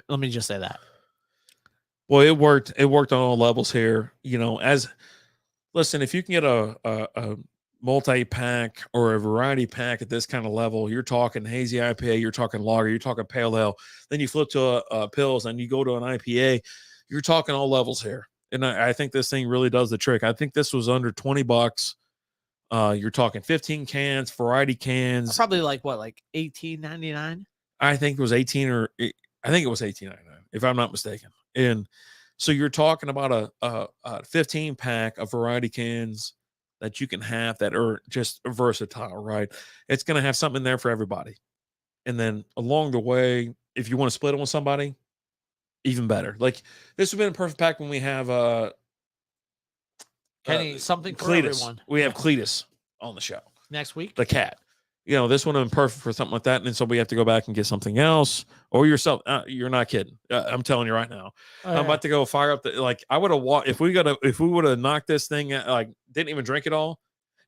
Let me just say that. Well, it worked. It worked on all levels here. Listen, if you can get a multi-pack or a variety pack at this kind of level, you're talking hazy IPA, you're talking lager, you're talking pale ale. Then you flip to a pills and you go to an IPA. You're talking all levels here. And I think this thing really does the trick. I think this was under $20. You're talking 15 cans, variety cans. Probably like $18.99? I think it was $18.99, if I'm not mistaken. And so you're talking about a 15 pack of variety cans that you can have that are just versatile, right? It's going to have something in there for everybody. And then along the way, if you want to split it with somebody, even better. Like this would have been a perfect pack when we have Kenny, something for Cletus. Everyone. We have Cletus on the show next week. The cat. This would have been perfect for something like that. And so we have to go back and get something else. Or yourself. You're not kidding. I'm telling you right now. I'm about to go fire up I would have walked if we would have knocked this thing didn't even drink it all,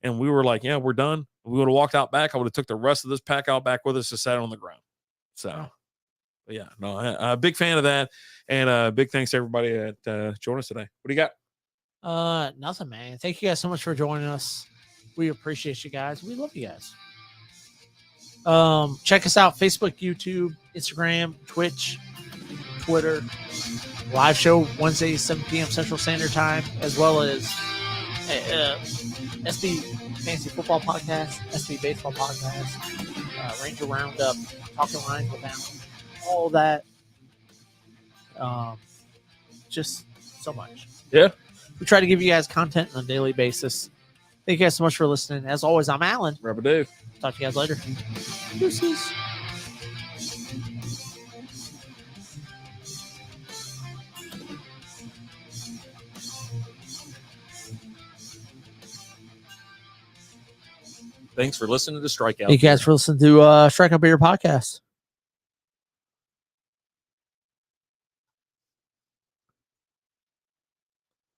and we were like, yeah, we're done. We would have walked out back. I would have took the rest of this pack out back with us to set on the ground. So but yeah, no, I'm a big fan of that. And big thanks to everybody that joined us today. What do you got? Nothing, man. Thank you guys so much for joining us. We appreciate you guys. We love you guys. Check us out: Facebook, YouTube, Instagram, Twitch, Twitter. Live show Wednesdays, 7 p.m. Central Standard Time, as well as SB Fantasy Football Podcast, SB Baseball Podcast, Ranger Roundup, Talking Lines with Alan, all that. Just so much. Yeah. We try to give you guys content on a daily basis. Thank you guys so much for listening. As always, I'm Alan. Rubber Dave. Talk to you guys later. Deuces. Thanks for listening to Strikeout. Thank you guys for listening to Strikeout Beer Podcast.